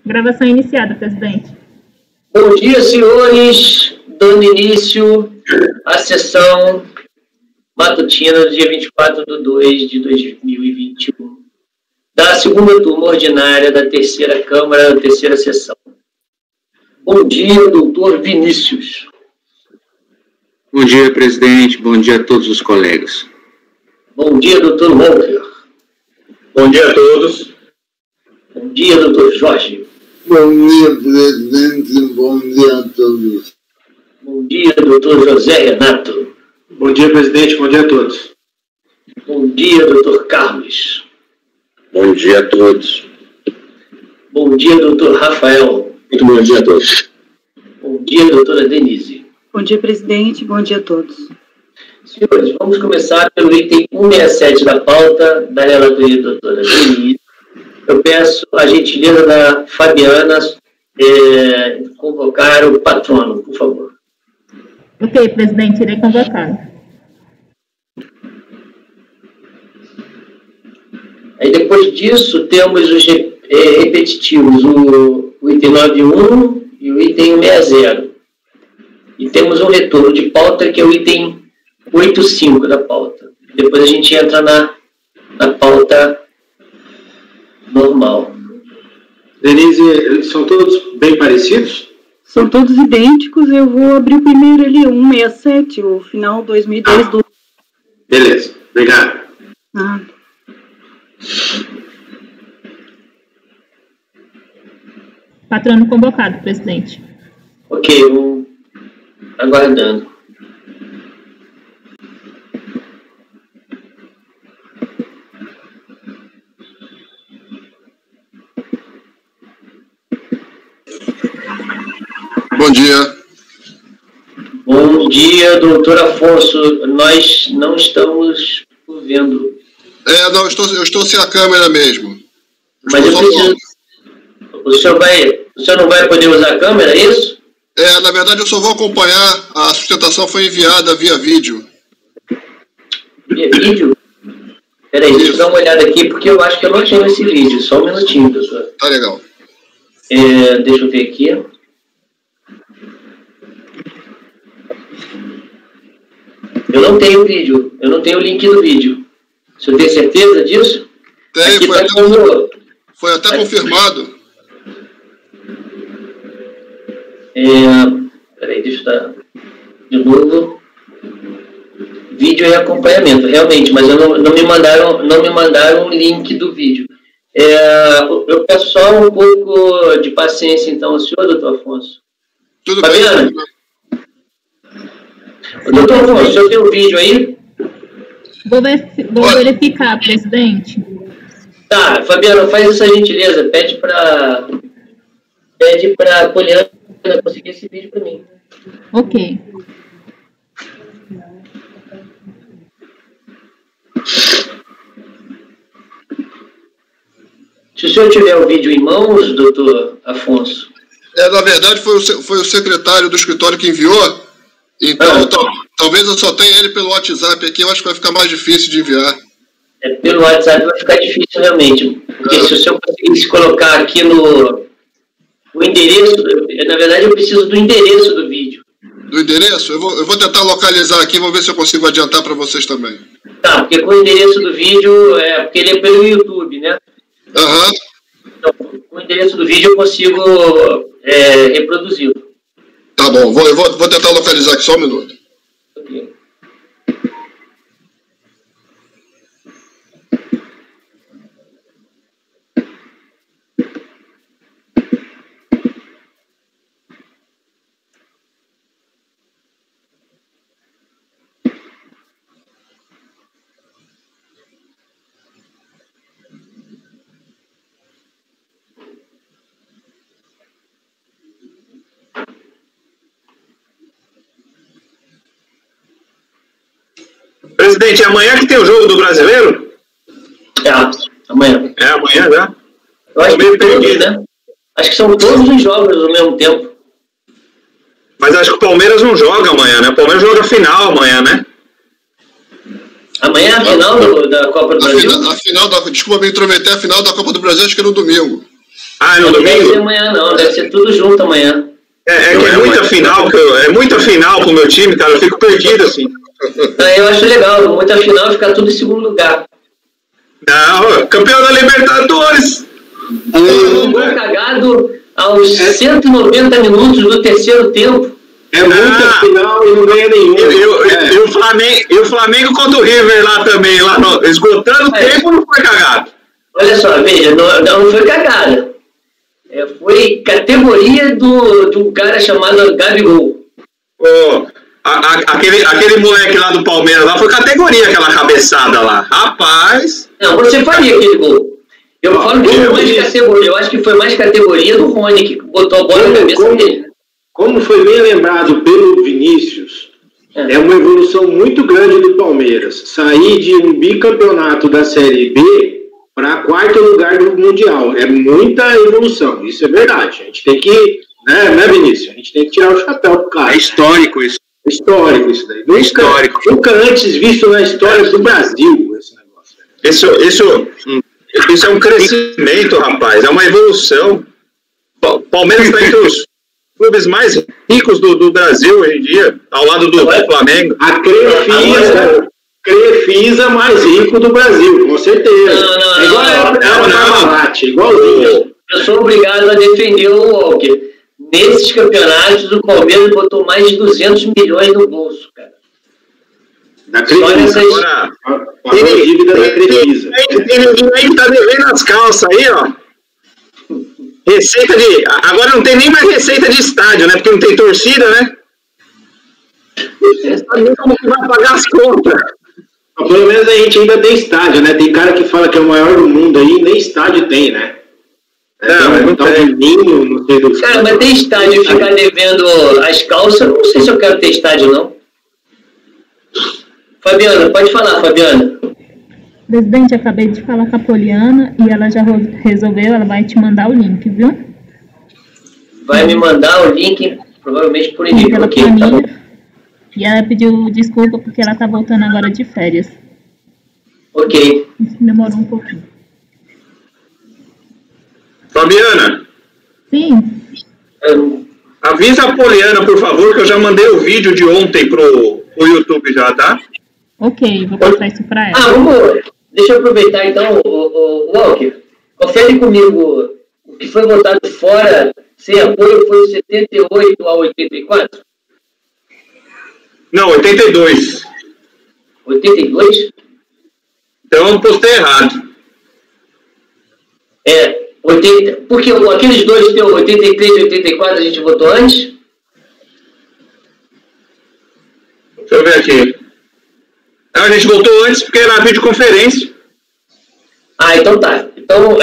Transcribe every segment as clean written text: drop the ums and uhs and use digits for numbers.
Gravação iniciada, presidente. Bom dia, senhores. Dando início à sessão matutina do dia 24/2/2021, da segunda turma ordinária da terceira Câmara, da terceira sessão. Bom dia, doutor Vinícius. Bom dia, presidente. Bom dia a todos os colegas. Bom dia, doutor Walker. Bom dia a todos. Bom dia, doutor Jorge. Bom dia, presidente. Bom dia a todos. Bom dia, doutor José Renato. Bom dia, presidente. Bom dia a todos. Bom dia, doutor Carlos. Bom dia a todos. Bom dia, doutor Rafael. Muito bom dia a todos. Bom dia, doutora Denise. Bom dia, presidente. Bom dia a todos. Senhores, vamos começar pelo item 167 da pauta da relatoria da doutora Denise. Eu peço a gentileza da Fabiana convocar o patrono, por favor. Ok, presidente, irei convocar. Aí depois disso temos os repetitivos, o item 91 e o item 160. E temos um retorno de pauta que é o item 85 da pauta. Depois a gente entra na pauta normal. Denise, são todos bem parecidos? São todos idênticos. Eu vou abrir o primeiro ali, 167, o final 2010 do... Beleza, obrigado. Patrono convocado, presidente. Ok, aguardando. Bom dia. Bom dia, doutor Afonso. Nós não estamos vendo. Não, eu estou sem a câmera mesmo. Mas eu preciso... O senhor não vai poder usar a câmera, é isso? Na verdade eu só vou acompanhar. A sustentação foi enviada via vídeo. Via vídeo? Peraí, deixa eu dar uma olhada aqui, porque eu acho que eu não tenho esse vídeo. Só um minutinho, doutor. Tá legal. Deixa eu ver aqui. Eu não tenho vídeo. Eu não tenho o link do vídeo. O senhor tem certeza disso? Tem, foi até confirmado. Peraí, deixa eu dar de novo. Vídeo e acompanhamento, realmente, mas não me mandaram o link do vídeo. Eu peço só um pouco de paciência, então, ao senhor, doutor Afonso. Tudo Fabiana? bem. Doutor Afonso, o senhor tem o vídeo aí? Vou verificar, presidente. Tá, Fabiana, faz essa gentileza, pede para Poliana conseguir esse vídeo para mim. Ok. Se o senhor tiver o vídeo em mãos, doutor Afonso. Na verdade foi o secretário do escritório que enviou. Então, talvez eu só tenha ele pelo WhatsApp aqui, eu acho que vai ficar mais difícil de enviar. Pelo WhatsApp vai ficar difícil realmente, porque se o senhor conseguisse colocar aqui o endereço, na verdade eu preciso do endereço do vídeo. Do endereço? Eu vou tentar localizar aqui, vou ver se eu consigo adiantar para vocês também. Tá, porque com o endereço do vídeo, porque ele é pelo YouTube, né? Aham. Então, com o endereço do vídeo eu consigo reproduzi-lo. Tá bom, eu vou tentar localizar aqui só um minuto. Ok. Presidente, é amanhã que tem o jogo do Brasileiro? Amanhã. É amanhã, né? Eu acho que todos, né? Acho que são todos os jogos ao mesmo tempo. Mas acho que o Palmeiras não joga amanhã, né? O Palmeiras joga a final amanhã, né? Amanhã é a final da Copa do Brasil? Desculpa me intrometer, a final da Copa do Brasil acho que é no domingo. Ah, no Não deve ser domingo? amanhã, não. Deve ser tudo junto amanhã. É que é muita final, é muita final pro meu time, cara. Eu fico perdido, assim. Eu acho legal. Muita final ficar tudo em segundo lugar. Não, campeão da Libertadores. Um gol cagado aos 190 minutos do terceiro tempo. É muita final e não ganha nenhum. E o Flamengo contra o River lá também, lá esgotando o tempo, não foi cagado. Olha só, veja, não foi cagada. Foi categoria de um cara chamado Gabigol. Aquele moleque lá do Palmeiras lá foi categoria, aquela cabeçada lá. Rapaz. Não, você faria aquele gol. Eu falo que foi mais categoria. Eu acho que foi mais categoria do Rony, que botou a bola na cabeça dele. Como foi bem lembrado pelo Vinícius, é uma evolução muito grande do Palmeiras. Sair de um bicampeonato da Série B para quarto lugar do Mundial. É muita evolução, isso é verdade. A gente tem que, né, Vinícius? A gente tem que tirar o chapéu pro cara. É histórico isso. É histórico isso daí. Histórico. Nunca antes visto na história do Brasil esse negócio. Isso é um crescimento, rapaz. É uma evolução. O Palmeiras está entre os clubes mais ricos do Brasil hoje em dia, ao lado do Flamengo. A Crefisa mais rico do Brasil, com certeza. Igualzinho. Eu sou obrigado a defender o Walker. Nesses campeonatos, o Palmeiras botou mais de 200 milhões no bolso, cara. Da Crefisa. A dívida da Crefisa. Ele tá devendo as calças aí, ó. Receita de... Agora não tem nem mais receita de estádio, né? Porque não tem torcida, né? Você sabe como que vai pagar as contas. Pelo menos a gente ainda tem estádio, né? Tem cara que fala que é o maior do mundo aí, nem estádio tem, né? Não sei do... Cara, mas tem estádio ficar devendo as calças, não sei se eu quero ter estádio, não. Fabiana, pode falar, Fabiana. Presidente, acabei de falar com a Poliana e ela já resolveu, ela vai te mandar o link, viu? Vai me mandar o link, provavelmente por e-mail. Pela Ok, tá bom. E ela pediu desculpa porque ela tá voltando agora de férias. Ok. Isso demorou um pouquinho. Fabiana. Sim. Avisa a Poliana, por favor, que eu já mandei o vídeo de ontem pro YouTube já, tá? Ok, vou passar isso pra ela. Vamos... Deixa eu aproveitar então, o Walker. Confere comigo o que foi votado fora sem apoio foi 78 a 84? Não, 82. 82? Então eu postei errado. 80. Porque aqueles dois deu 83 e 84 a gente votou antes? Deixa eu ver aqui. A gente voltou antes porque era videoconferência. Então tá. Então,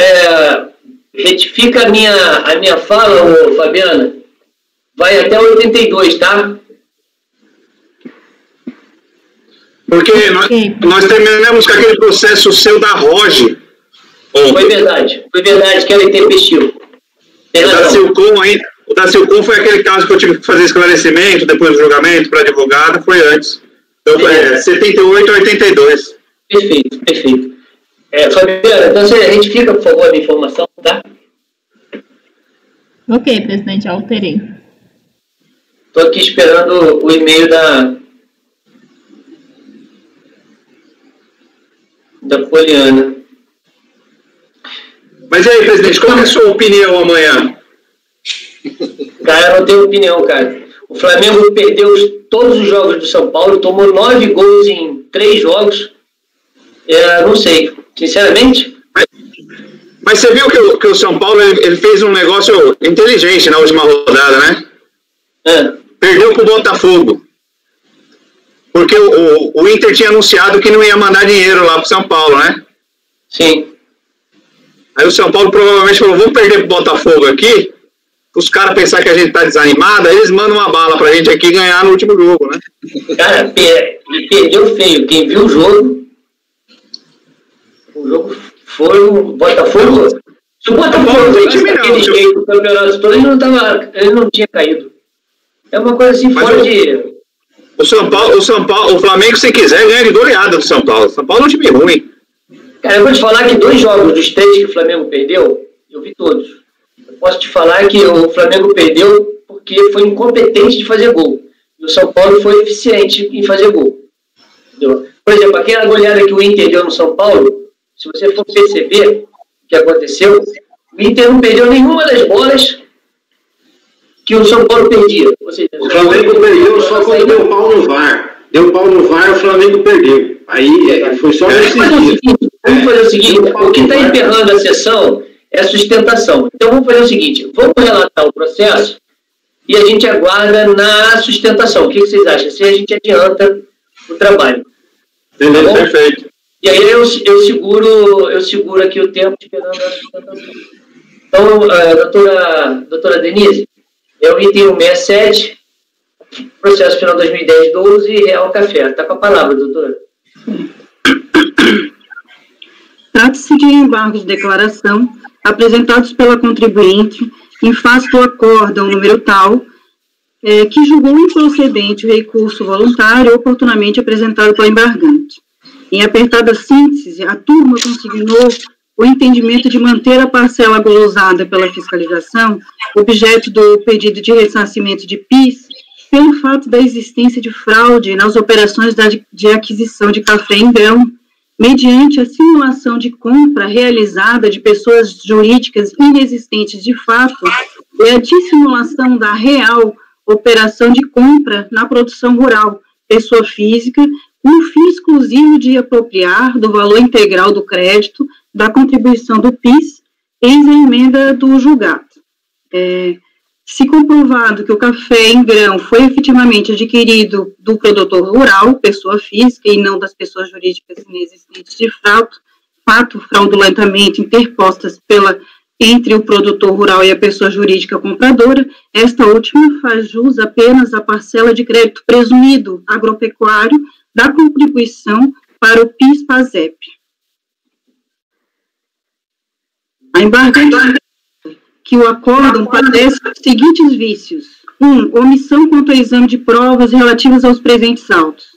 retifica a minha fala, Fabiana. Vai até 82, tá? Porque nós terminamos com aquele processo seu da Roge. Foi verdade, que ela intempestiu. O da Silcom foi aquele caso que eu tive que fazer esclarecimento depois do julgamento para advogado, foi antes. Então foi 78 a 82. Perfeito. Fabiana, então você retifica, por favor, a minha informação, tá? Ok, presidente, alterei. Estou aqui esperando o e-mail da Poliana. Mas e aí, presidente, qual é a sua opinião amanhã? Cara, eu não tenho opinião, cara. O Flamengo perdeu todos os jogos do São Paulo, tomou 9 gols em 3 jogos. Não sei, sinceramente. Mas você viu que o São Paulo ele fez um negócio inteligente na última rodada, né? Perdeu pro Botafogo. Porque o Inter tinha anunciado que não ia mandar dinheiro lá pro São Paulo, né? Sim. Aí o São Paulo provavelmente falou, vamos perder pro Botafogo aqui, os caras pensar que a gente tá desanimado, aí eles mandam uma bala pra gente aqui ganhar no último jogo, né? Cara, perdeu feio. Quem viu o jogo foi o Botafogo. Se o Botafogo tivesse daquele jeito do campeonato todo, ele não tinha caído. É uma coisa assim, mas fora de... O Flamengo, se quiser, ganha de goleada do São Paulo. São Paulo é um time ruim. Cara, eu vou te falar que 2 jogos dos 3 que o Flamengo perdeu, eu vi todos. posso te falar que o Flamengo perdeu porque foi incompetente de fazer gol. E o São Paulo foi eficiente em fazer gol. Entendeu? Por exemplo, aquela goleada que o Inter deu no São Paulo, se você for perceber o que aconteceu, o Inter não perdeu nenhuma das bolas que o São Paulo perdia. Ou seja, o Flamengo perdeu só quando deu pau no VAR. Deu pau no VAR, o Flamengo perdeu. Aí foi só nesse dia. Vamos fazer o seguinte, o que está emperrando a sessão é a sustentação. Então vamos fazer o seguinte, vamos relatar o processo e a gente aguarda na sustentação. O que vocês acham? Assim a gente adianta o trabalho. Beleza, tá, perfeito. E aí eu seguro aqui o tempo esperando a sustentação. Então, doutora Denise, é o item 167, processo final 2010-12, Real Café. Está com a palavra, doutora. Trata-se de embargos de declaração apresentados pela contribuinte em face do acórdão número tal, que julgou improcedente o recurso voluntário oportunamente apresentado pelo embargante. Em apertada síntese, a turma consignou o entendimento de manter a parcela glosada pela fiscalização, objeto do pedido de ressarcimento de PIS, pelo fato da existência de fraude nas operações de aquisição de café em grão, mediante a simulação de compra realizada de pessoas jurídicas inexistentes de fato e a dissimulação da real operação de compra na produção rural, pessoa física, com o fim exclusivo de apropriar do valor integral do crédito da contribuição do PIS, eis a emenda do julgado. Se comprovado que o café em grão foi efetivamente adquirido do produtor rural, pessoa física, e não das pessoas jurídicas inexistentes de fato fraudulentamente interpostas entre o produtor rural e a pessoa jurídica compradora, esta última faz jus apenas à parcela de crédito presumido agropecuário da contribuição para o PIS-PASEP. A embargante que o acórdão padece os seguintes vícios. 1. Omissão quanto ao exame de provas relativas aos presentes autos.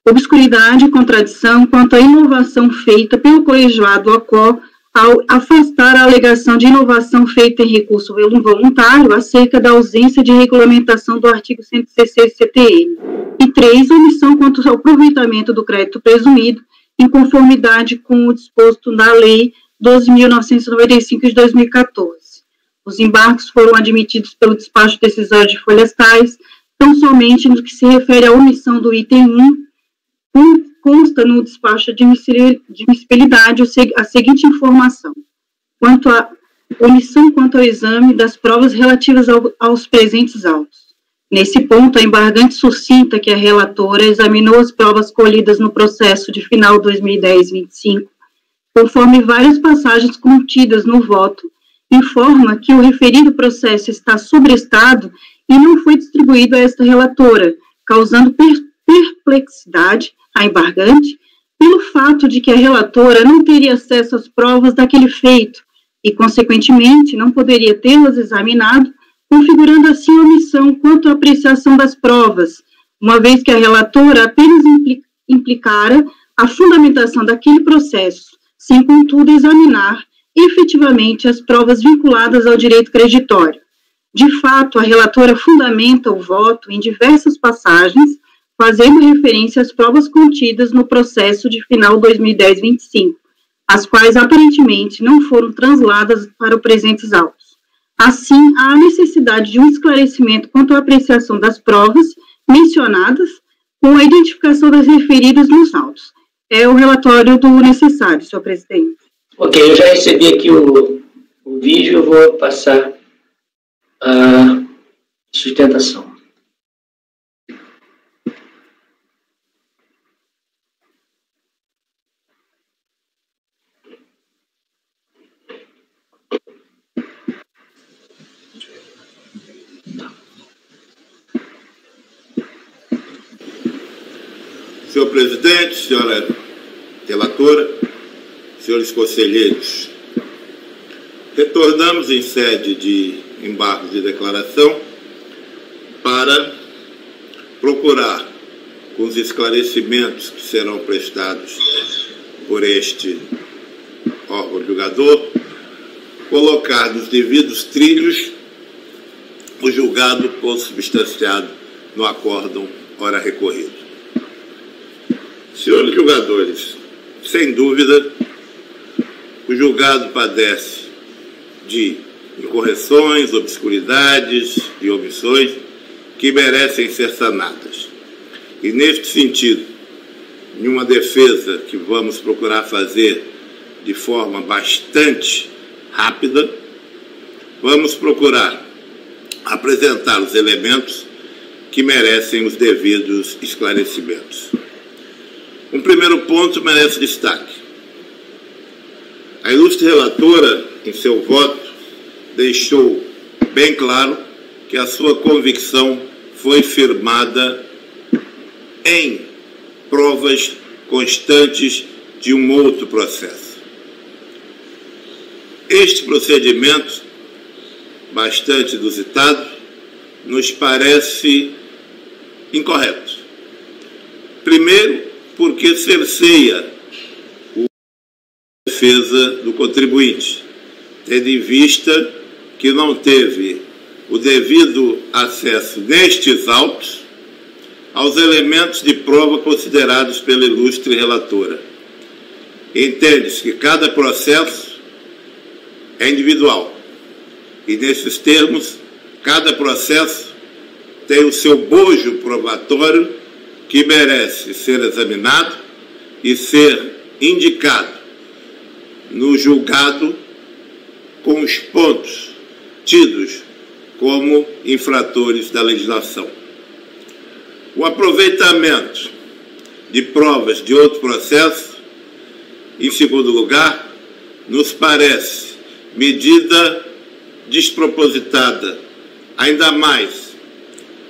Obscuridade e contradição quanto à inovação feita pelo colegiado ACO ao afastar a alegação de inovação feita em recurso voluntário acerca da ausência de regulamentação do artigo 116 CTN. E 3. Omissão quanto ao aproveitamento do crédito presumido em conformidade com o disposto na Lei 12.995 de 2014. Os embargos foram admitidos pelo despacho decisório de folhas tais, tão somente no que se refere à omissão do item 1, consta no despacho de admissibilidade a seguinte informação. Quanto à omissão quanto ao exame das provas relativas aos presentes autos. Nesse ponto, a embargante suscita que a relatora examinou as provas colhidas no processo de final 2010-25, conforme várias passagens contidas no voto, informa que o referido processo está sobrestado e não foi distribuído a esta relatora, causando perplexidade à embargante pelo fato de que a relatora não teria acesso às provas daquele feito e, consequentemente, não poderia tê-las examinado, configurando assim omissão quanto à apreciação das provas, uma vez que a relatora apenas implicara a fundamentação daquele processo, sem, contudo, examinar efetivamente as provas vinculadas ao direito creditório. De fato, a relatora fundamenta o voto em diversas passagens, fazendo referência às provas contidas no processo de final 2010-25, as quais aparentemente não foram transladas para os presentes autos. Assim, há necessidade de um esclarecimento quanto à apreciação das provas mencionadas com a identificação das referidas nos autos. É o relatório do necessário, senhor presidente. Ok, eu já recebi aqui o vídeo, eu vou passar a sustentação. Senhor presidente, senhora relatora, senhores conselheiros, retornamos em sede de embargo de declaração para procurar, com os esclarecimentos que serão prestados por este órgão julgador, colocar nos devidos trilhos o julgado consubstanciado no acórdão ora recorrido. Senhores julgadores, sem dúvida, o julgado padece de incorreções, obscuridades e omissões que merecem ser sanadas. E, neste sentido, em uma defesa que vamos procurar fazer de forma bastante rápida, vamos procurar apresentar os elementos que merecem os devidos esclarecimentos. Um primeiro ponto merece destaque. A ilustre relatora, em seu voto, deixou bem claro que a sua convicção foi firmada em provas constantes de um outro processo. Este procedimento, bastante inusitado, nos parece incorreto. Primeiro, porque cerceia a defesa do contribuinte, tendo em vista que não teve o devido acesso nestes autos aos elementos de prova considerados pela ilustre relatora. Entende-se que cada processo é individual e, nesses termos, cada processo tem o seu bojo probatório que merece ser examinado e ser indicado no julgado com os pontos tidos como infratores da legislação. O aproveitamento de provas de outro processo, em segundo lugar, nos parece medida despropositada, ainda mais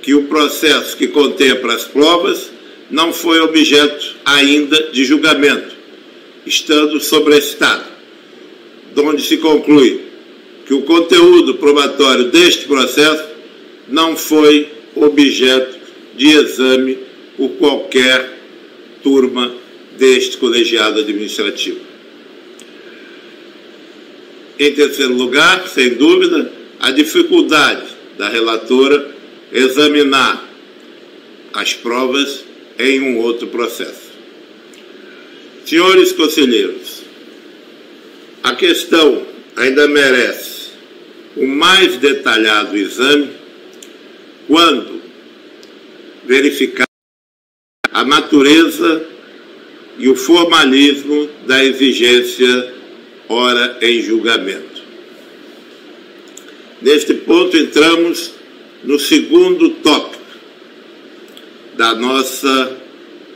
que o processo que contempla as provas não foi objeto ainda de julgamento, estando sobreestado, donde se conclui que o conteúdo probatório deste processo não foi objeto de exame por qualquer turma deste colegiado administrativo. Em terceiro lugar, sem dúvida, a dificuldade da relatora examinar as provas em um outro processo. Senhores conselheiros, a questão ainda merece um mais detalhado exame quando verificar a natureza e o formalismo da exigência ora em julgamento. Neste ponto, entramos no segundo tópico da nossa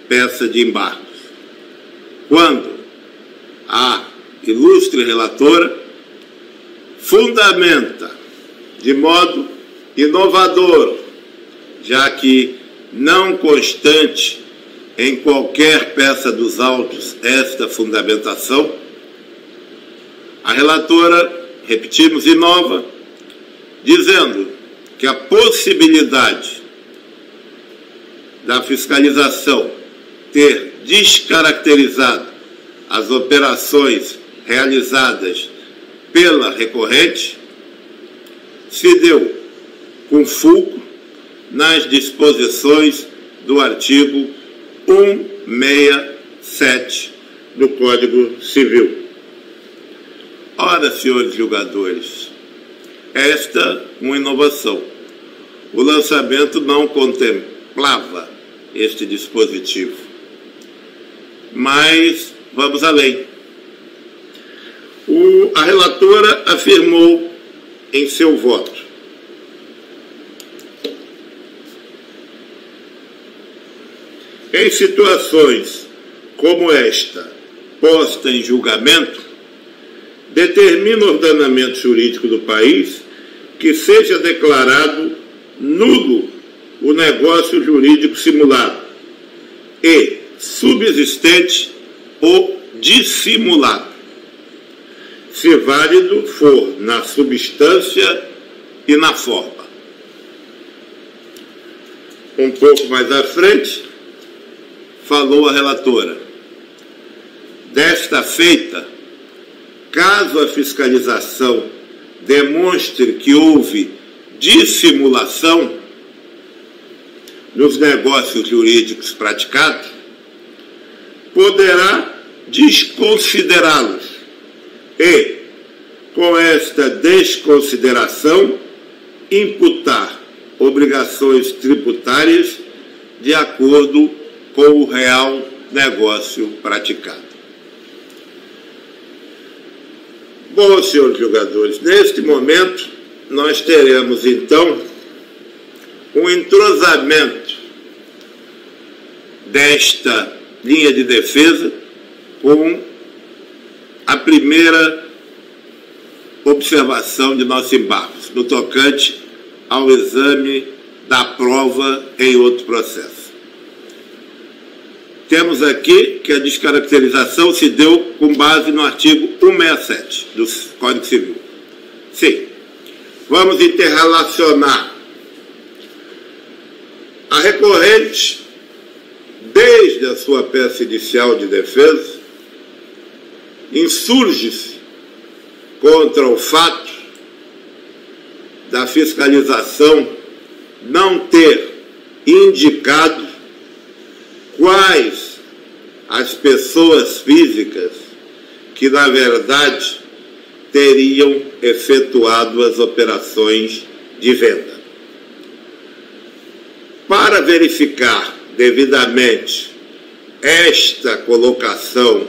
peça de embargos, quando a ilustre relatora fundamenta de modo inovador, já que não constante em qualquer peça dos autos esta fundamentação, a relatora, repetimos, inova, dizendo que a possibilidade da fiscalização ter descaracterizado as operações realizadas pela recorrente se deu com fulcro nas disposições do artigo 167 do Código Civil. Ora, senhores julgadores, esta uma inovação. O lançamento não contemplava este dispositivo. Mas vamos além. A relatora afirmou em seu voto: em situações como esta, posta em julgamento, determina o ordenamento jurídico do país que seja declarado nulo o negócio jurídico simulado e subsistente o dissimulado, se válido for na substância e na forma. Um pouco mais à frente, falou a relatora: desta feita, caso a fiscalização demonstre que houve dissimulação nos negócios jurídicos praticados, poderá desconsiderá-los e, com esta desconsideração, imputar obrigações tributárias de acordo com o real negócio praticado. Bom, senhores julgadores, neste momento nós teremos então um entrosamento desta linha de defesa com a primeira observação de nossos embargos, no tocante ao exame da prova em outro processo. Temos aqui que a descaracterização se deu com base no artigo 167 do Código Civil. Sim. Vamos interrelacionar. A recorrente, desde a sua peça inicial de defesa, insurge-se contra o fato da fiscalização não ter indicado quais as pessoas físicas que, na verdade, teriam efetuado as operações de venda. Para verificar devidamente esta colocação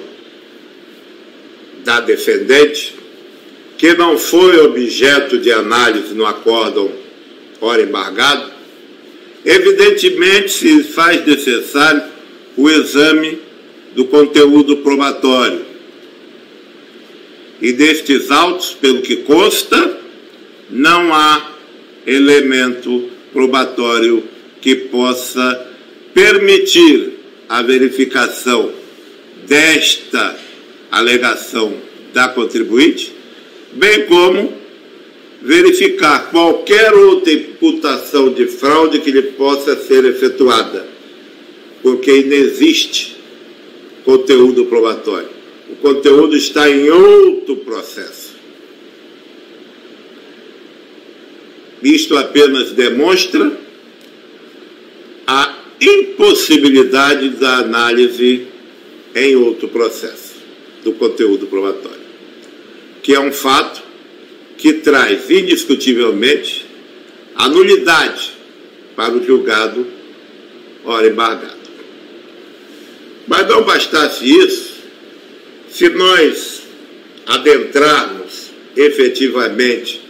da defendente, que não foi objeto de análise no acórdão ora embargado, evidentemente se faz necessário o exame do conteúdo probatório. E destes autos, pelo que consta, não há elemento probatório que possa permitir a verificação desta alegação da contribuinte, bem como verificar qualquer outra imputação de fraude que lhe possa ser efetuada, porque inexiste conteúdo probatório. O conteúdo está em outro processo. Isto apenas demonstra a impossibilidade da análise em outro processo do conteúdo probatório, que é um fato que traz indiscutivelmente a nulidade para o julgado ora embargado. Mas não bastasse isso, se nós adentrarmos efetivamente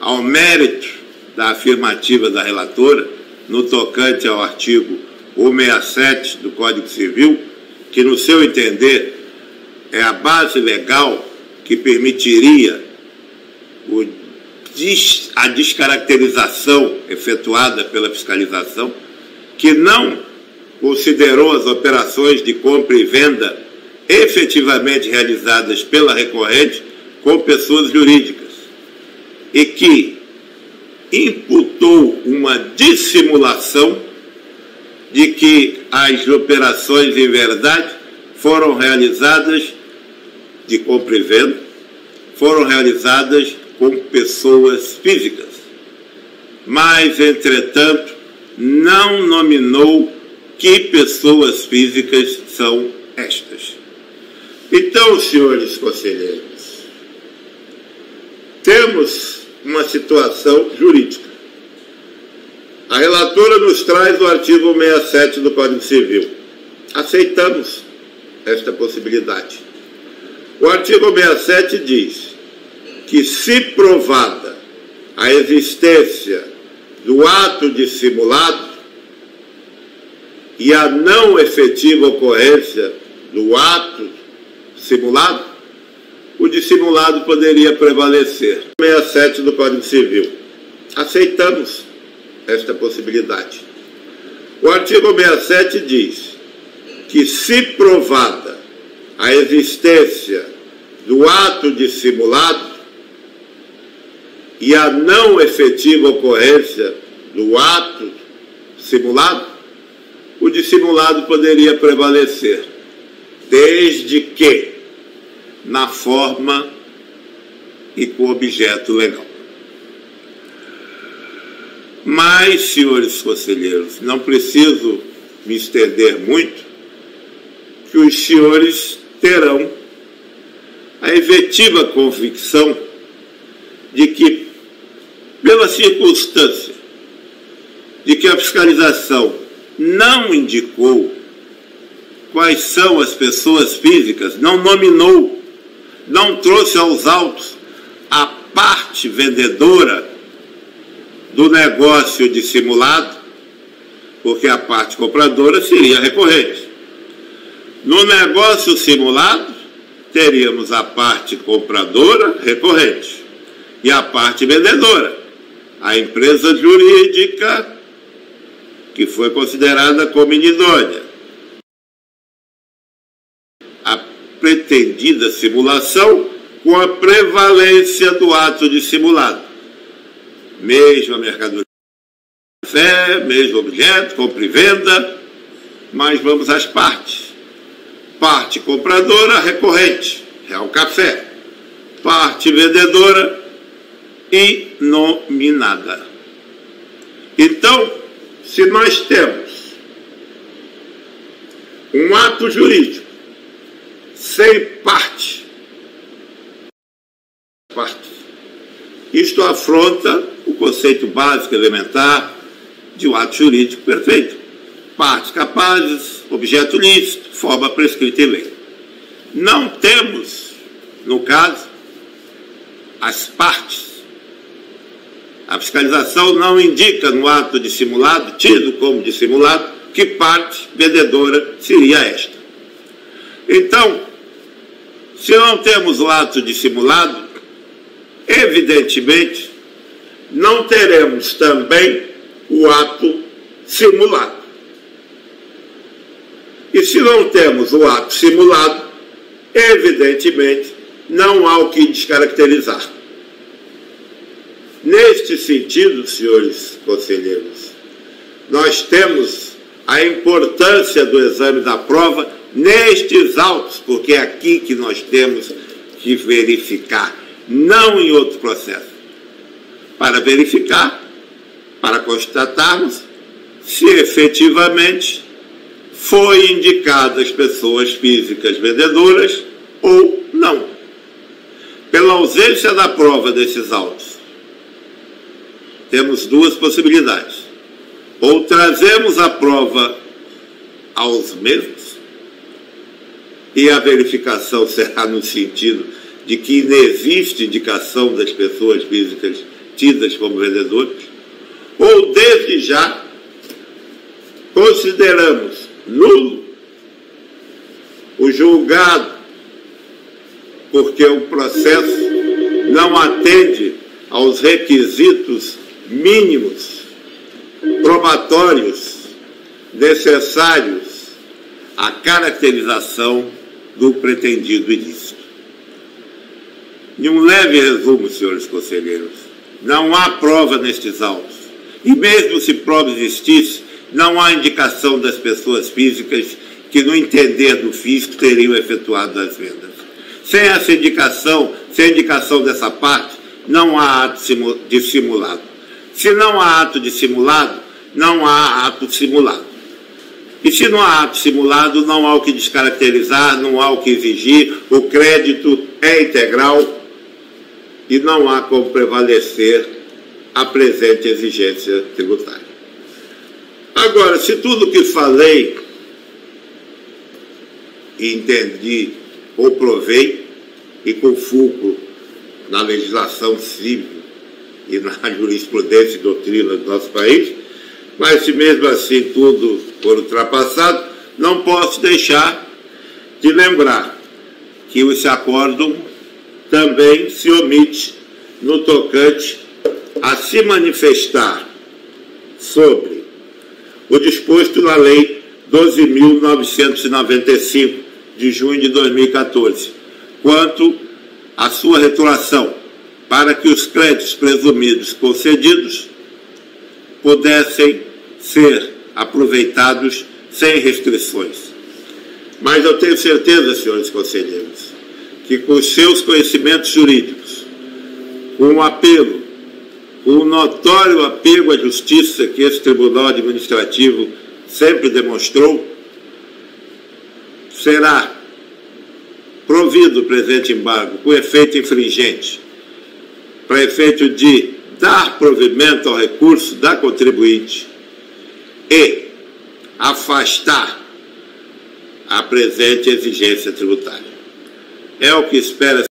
ao mérito da afirmativa da relatora, no tocante ao artigo 167 do Código Civil, que, no seu entender, é a base legal que permitiria a descaracterização efetuada pela fiscalização, que não considerou as operações de compra e venda efetivamente realizadas pela recorrente com pessoas jurídicas e que imputou uma dissimulação de que as operações, em verdade, foram realizadas de compra e venda, foram realizadas com pessoas físicas, mas, entretanto, não nominou que pessoas físicas são estas. Então, senhores conselheiros, temos uma situação jurídica. A relatora nos traz o artigo 167 do Código Civil. Aceitamos esta possibilidade. O artigo 167 diz que, se provada a existência do ato dissimulado e a não efetiva ocorrência do ato simulado, o dissimulado poderia prevalecer. 167 do Código Civil. Aceitamos esta possibilidade. O artigo 167 diz que, se provada a existência do ato dissimulado e a não efetiva ocorrência do ato simulado, o dissimulado poderia prevalecer, desde que na forma e com objeto legal. Mas, senhores conselheiros, não preciso me estender muito, que os senhores terão a efetiva convicção de que, pela circunstância de que a fiscalização não indicou quais são as pessoas físicas, não nominou, não trouxe aos autos a parte vendedora do negócio dissimulado, porque a parte compradora seria recorrente. No negócio simulado, teríamos a parte compradora recorrente e a parte vendedora, a empresa jurídica que foi considerada como inidônea. A pretendida simulação com a prevalência do ato dissimulado. Mesma mercadoria, fé, mesmo objeto, compra e venda, mas vamos às partes. Parte compradora, recorrente, real café. Parte vendedora, inominada. Então, se nós temos um ato jurídico sem parte, isto afronta o conceito básico elementar de um ato jurídico perfeito. Partes capazes, objeto lícito, forma prescrita em lei. Não temos, no caso, as partes. A fiscalização não indica no ato dissimulado, tido como dissimulado, que parte vendedora seria esta. Então, se não temos o ato dissimulado, evidentemente, não teremos também o ato simulado. E se não temos o ato simulado, evidentemente, não há o que descaracterizar. Neste sentido, senhores conselheiros, nós temos a importância do exame da prova nestes autos, porque é aqui que nós temos que verificar, não em outro processo. Para verificar, para constatarmos se efetivamente foi indicadas pessoas físicas vendedoras ou não. Pela ausência da prova desses autos, temos duas possibilidades. Ou trazemos a prova aos mesmos, e a verificação será no sentido de que não existe indicação das pessoas físicas tidas como vendedoras, ou desde já consideramos nulo o julgado, porque o processo não atende aos requisitos mínimos probatórios necessários à caracterização do pretendido ilícito. Em um leve resumo, senhores conselheiros, não há prova nestes autos. E mesmo se prova existisse, não há indicação das pessoas físicas que, no entender do fisco, teriam efetuado as vendas. Sem essa indicação, sem a indicação dessa parte, não há ato dissimulado. Se não há ato dissimulado, não há ato simulado. E se não há ato simulado, não há o que descaracterizar, não há o que exigir, o crédito é integral e não há como prevalecer a presente exigência tributária. Agora, se tudo o que falei e entendi ou provei, e com fulcro na legislação civil e na jurisprudência e doutrina do nosso país, mas se mesmo assim tudo for ultrapassado, não posso deixar de lembrar que esse acórdão também se omite no tocante a se manifestar sobre o disposto na Lei 12.995, de junho de 2014, quanto à sua retroação, para que os créditos presumidos concedidos pudessem ser aproveitados sem restrições. Mas eu tenho certeza, senhores conselheiros, que com os seus conhecimentos jurídicos, com um apelo, com um notório apego à justiça que esse Tribunal Administrativo sempre demonstrou, será provido o presente embargo com efeito infringente, para efeito de dar provimento ao recurso da contribuinte e afastar a presente exigência tributária. É o que espera.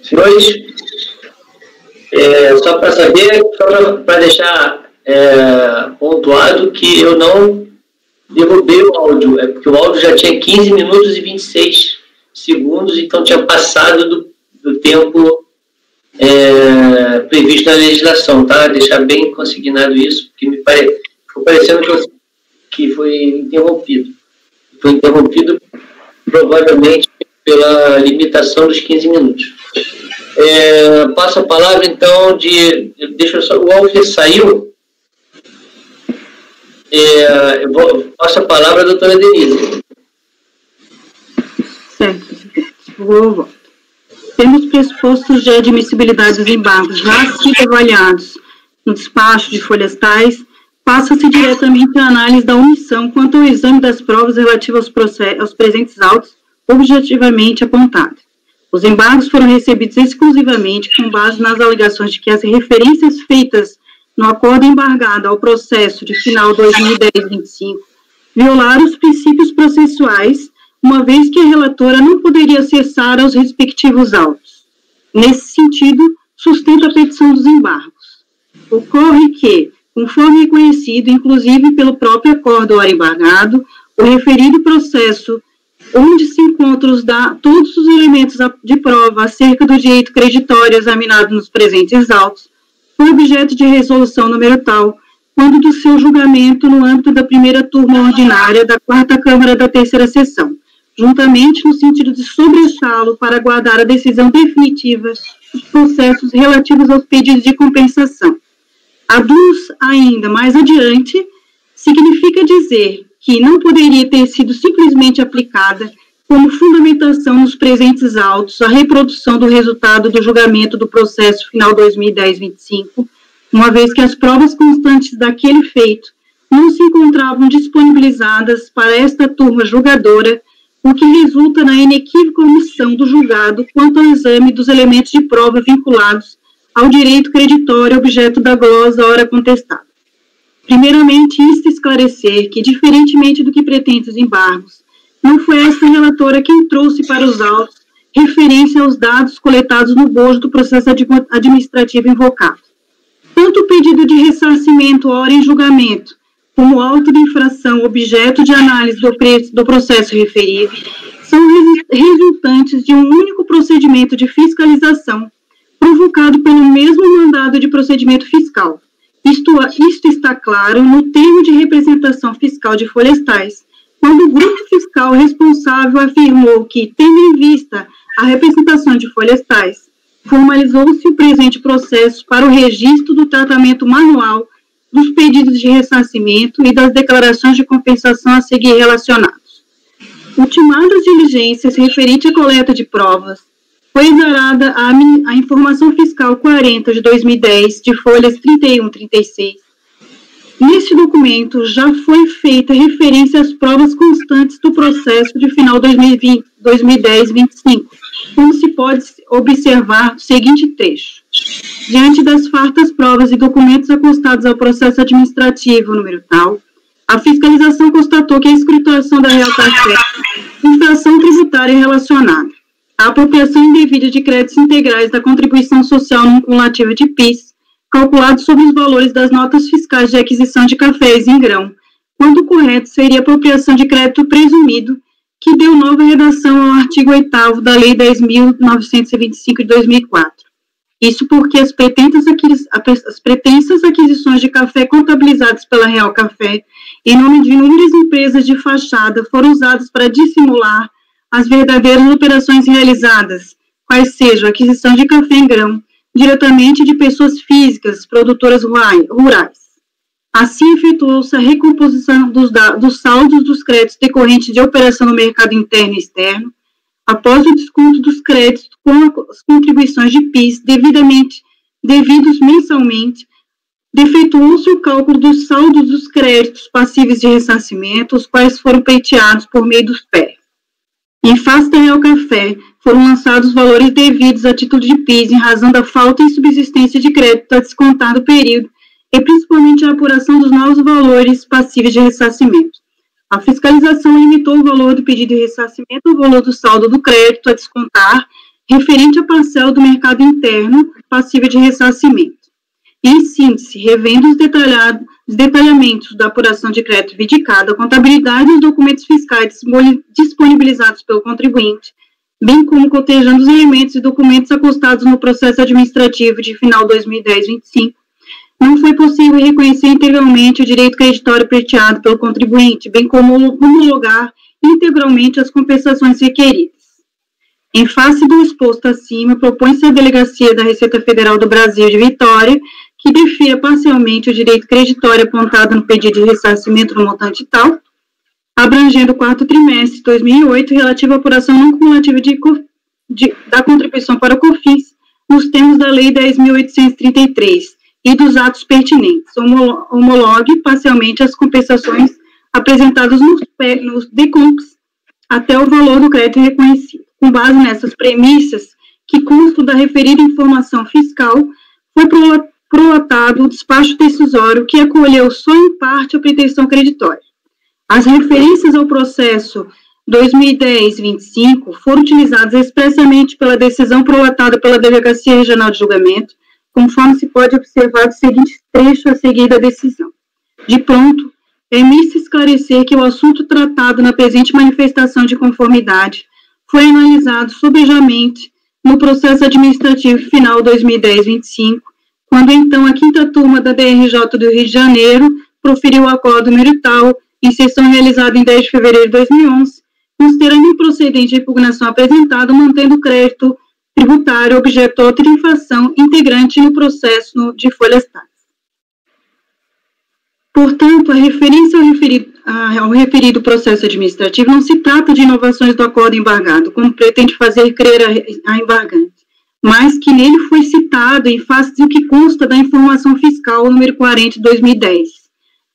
Senhores, só para saber, só para deixar pontuado que eu não derrubei o áudio, é porque o áudio já tinha 15 minutos e 26 segundos, então tinha passado do tempo previsto na legislação, tá? Deixar bem consignado isso, porque ficou parecendo que foi interrompido. Foi interrompido provavelmente pela limitação dos 15 minutos. Passo a palavra, então, o Alfer saiu. Passo a palavra à doutora Denise. Certo, vou. Temos pressupostos de admissibilidade dos embargos já sido avaliados no despacho de folhas tais, passa-se diretamente à análise da omissão quanto ao exame das provas relativas aos presentes autos objetivamente apontadas. Os embargos foram recebidos exclusivamente com base nas alegações de que as referências feitas no acordo embargado ao processo de final 2010-25 violaram os princípios processuais, uma vez que a relatora não poderia acessar aos respectivos autos. Nesse sentido, sustenta a petição dos embargos. Ocorre que, conforme reconhecido, inclusive pelo próprio acordo ora embargado, o referido processo, onde se encontram todos os elementos de prova acerca do direito creditório examinado nos presentes autos, foi objeto de resolução número tal, quando do seu julgamento no âmbito da primeira turma ordinária da 4ª Câmara da 3ª Seção, juntamente no sentido de sobressá-lo para aguardar a decisão definitiva dos processos relativos aos pedidos de compensação. Aduz ainda mais adiante, significa dizer que não poderia ter sido simplesmente aplicada como fundamentação nos presentes autos a reprodução do resultado do julgamento do processo final 2010-25, uma vez que as provas constantes daquele feito não se encontravam disponibilizadas para esta turma julgadora, o que resulta na inequívoca omissão do julgado quanto ao exame dos elementos de prova vinculados ao direito creditório objeto da glosa ora contestada. Primeiramente, insta esclarecer que, diferentemente do que pretende os embargos, não foi esta relatora quem trouxe para os autos referência aos dados coletados no bojo do processo administrativo invocado. Tanto o pedido de ressarcimento ora em julgamento, como o auto de infração objeto de análise do processo referido, são resultantes de um único procedimento de fiscalização provocado pelo mesmo mandado de procedimento fiscal. Isto está claro no termo de representação fiscal de folhas tais, quando o grupo fiscal responsável afirmou que, tendo em vista a representação de folhas tais, formalizou-se o presente processo para o registro do tratamento manual dos pedidos de ressarcimento e das declarações de compensação a seguir relacionados. Ultimadas diligências referente à coleta de provas, foi exarada a Informação Fiscal 40 de 2010, de folhas 31 e 36. Neste documento já foi feita referência às provas constantes do processo de final 2010-25, como se pode observar o seguinte trecho. Diante das fartas provas e documentos acostados ao processo administrativo número tal, a fiscalização constatou que a escrituração da Real Café, infração tributária relacionada, a apropriação indevida de créditos integrais da contribuição social não cumulativa de PIS, calculado sobre os valores das notas fiscais de aquisição de cafés em grão, quando o correto seria apropriação de crédito presumido, que deu nova redação ao artigo 8º da Lei 10.925 de 2004. Isso porque as pretensas aquisições de café contabilizadas pela Real Café, em nome de inúmeras empresas de fachada, foram usadas para dissimular as verdadeiras operações realizadas, quais sejam a aquisição de café em grão, diretamente de pessoas físicas, produtoras rurais. Assim, efetuou-se a recomposição dos saldos dos créditos decorrentes de operação no mercado interno e externo, após o desconto dos créditos com as contribuições de PIS devidos mensalmente, defeituou-se o cálculo dos saldos dos créditos passíveis de ressarcimento, os quais foram pleiteados por meio dos PER. Em face da Real Café, foram lançados valores devidos a título de PIS em razão da falta e subsistência de crédito a descontar do período e principalmente a apuração dos novos valores passíveis de ressarcimento. A fiscalização limitou o valor do pedido de ressarcimento ao valor do saldo do crédito a descontar referente à parcela do mercado interno passível de ressarcimento. Em síntese, revendo os detalhamentos da apuração de crédito vindicada, a contabilidade dos documentos fiscais disponibilizados pelo contribuinte, bem como cotejando os elementos e documentos acostados no processo administrativo de final 2010-25, não foi possível reconhecer integralmente o direito creditório pleiteado pelo contribuinte, bem como homologar integralmente as compensações requeridas. Em face do exposto acima, propõe-se à Delegacia da Receita Federal do Brasil de Vitória que defira parcialmente o direito creditório apontado no pedido de ressarcimento no montante tal, abrangendo o quarto trimestre de 2008, relativo à apuração não cumulativa da contribuição para o COFINS, nos termos da Lei 10.833 e dos atos pertinentes. Homologue parcialmente as compensações apresentadas nos DECOMPs até o valor do crédito reconhecido. Com base nessas premissas, que constam da referida informação fiscal, foi prolotado o despacho decisório que acolheu só em parte a pretensão creditória. As referências ao processo 2010-25 foram utilizadas expressamente pela decisão prolatada pela Delegacia Regional de Julgamento, conforme se pode observar do seguinte trecho a seguir da decisão. De pronto, é-me esclarecer que o assunto tratado na presente manifestação de conformidade foi analisado sobejamente no processo administrativo final 2010-25, quando então a quinta turma da DRJ do Rio de Janeiro proferiu o acordo número tal, em sessão realizada em 10 de fevereiro de 2011, considerando improcedente a impugnação apresentada, mantendo o crédito tributário objeto de outra infração integrante no processo de folhas táxi. Portanto, a referência ao referido processo administrativo não se trata de inovações do acordo embargado, como pretende fazer crer a embargante, mas que nele foi citado em face do que consta da informação fiscal número 40 de 2010.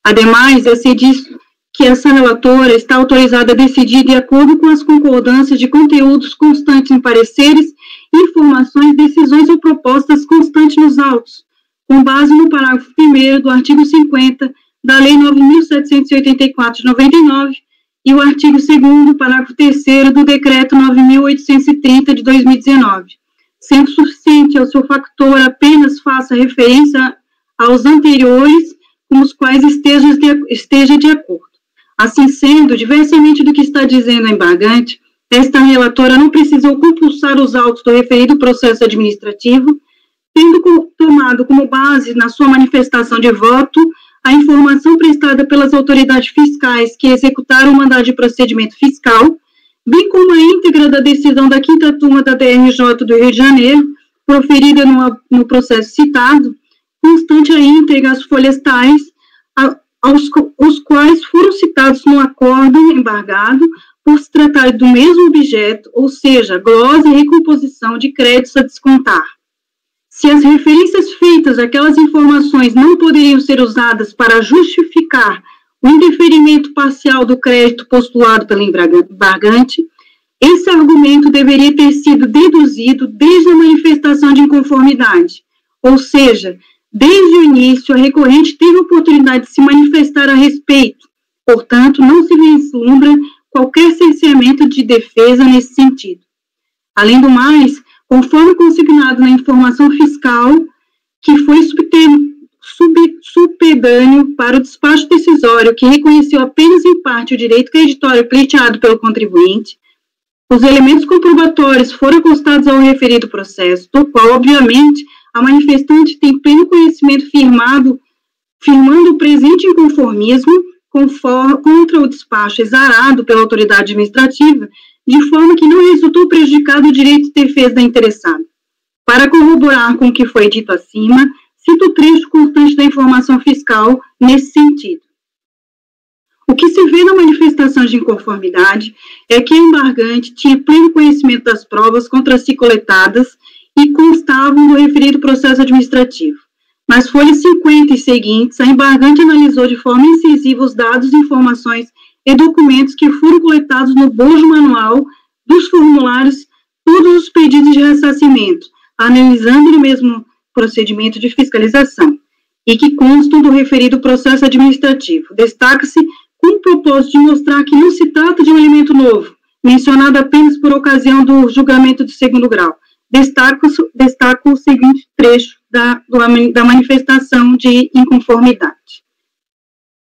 Ademais, é disso que essa relatora está autorizada a decidir de acordo com as concordâncias de conteúdos constantes em pareceres, informações, decisões ou propostas constantes nos autos, com base no parágrafo 1º do artigo 50 da Lei 9.784 de 99 e o artigo 2º, parágrafo 3º do Decreto 9.830 de 2019, sendo suficiente ao seu factor apenas faça referência aos anteriores com os quais esteja de acordo. Assim sendo, diversamente do que está dizendo a embargante, esta relatora não precisou compulsar os autos do referido processo administrativo, tendo tomado como base na sua manifestação de voto a informação prestada pelas autoridades fiscais que executaram o mandado de procedimento fiscal, bem como a íntegra da decisão da quinta turma da DRJ do Rio de Janeiro, proferida no processo citado, constante a íntegra as folhas tais, os quais foram citados no acordo embargado por se tratar do mesmo objeto, ou seja, glosa e recomposição de créditos a descontar. Se as referências feitas àquelas informações não poderiam ser usadas para justificar o indeferimento parcial do crédito postulado pelo embargante, esse argumento deveria ter sido deduzido desde a manifestação de inconformidade, ou seja, desde o início, a recorrente teve a oportunidade de se manifestar a respeito, portanto, não se vislumbra qualquer cerceamento de defesa nesse sentido. Além do mais, conforme consignado na informação fiscal, que foi subpedâneo para o despacho decisório, que reconheceu apenas em parte o direito creditório pleiteado pelo contribuinte, os elementos comprobatórios foram acostados ao referido processo, do qual, obviamente, a manifestante tem pleno conhecimento firmando o presente inconformismo contra o despacho exarado pela autoridade administrativa, de forma que não resultou prejudicado o direito de defesa da interessada. Para corroborar com o que foi dito acima, cito o trecho constante da informação fiscal nesse sentido. O que se vê na manifestação de inconformidade é que a embargante tinha pleno conhecimento das provas contra si coletadas e constavam no referido processo administrativo. Nas folhas 50 e seguintes, a embargante analisou de forma incisiva os dados, informações e documentos que foram coletados no bojo manual dos formulários, todos os pedidos de ressarcimento, analisando no mesmo procedimento de fiscalização, e que constam do referido processo administrativo. Destaca-se com o propósito de mostrar que não se trata de um elemento novo, mencionado apenas por ocasião do julgamento de segundo grau. Destaco o seguinte trecho da manifestação de inconformidade.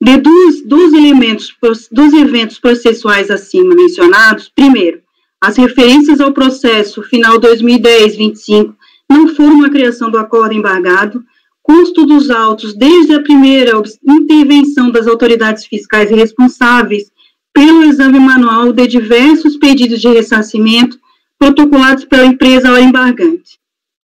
Deduz dos eventos processuais acima mencionados, primeiro, as referências ao processo final 2010-25 não foram uma criação do acordo embargado, consto dos autos desde a primeira intervenção das autoridades fiscais responsáveis pelo exame manual de diversos pedidos de ressarcimento protocolados pela empresa embargante.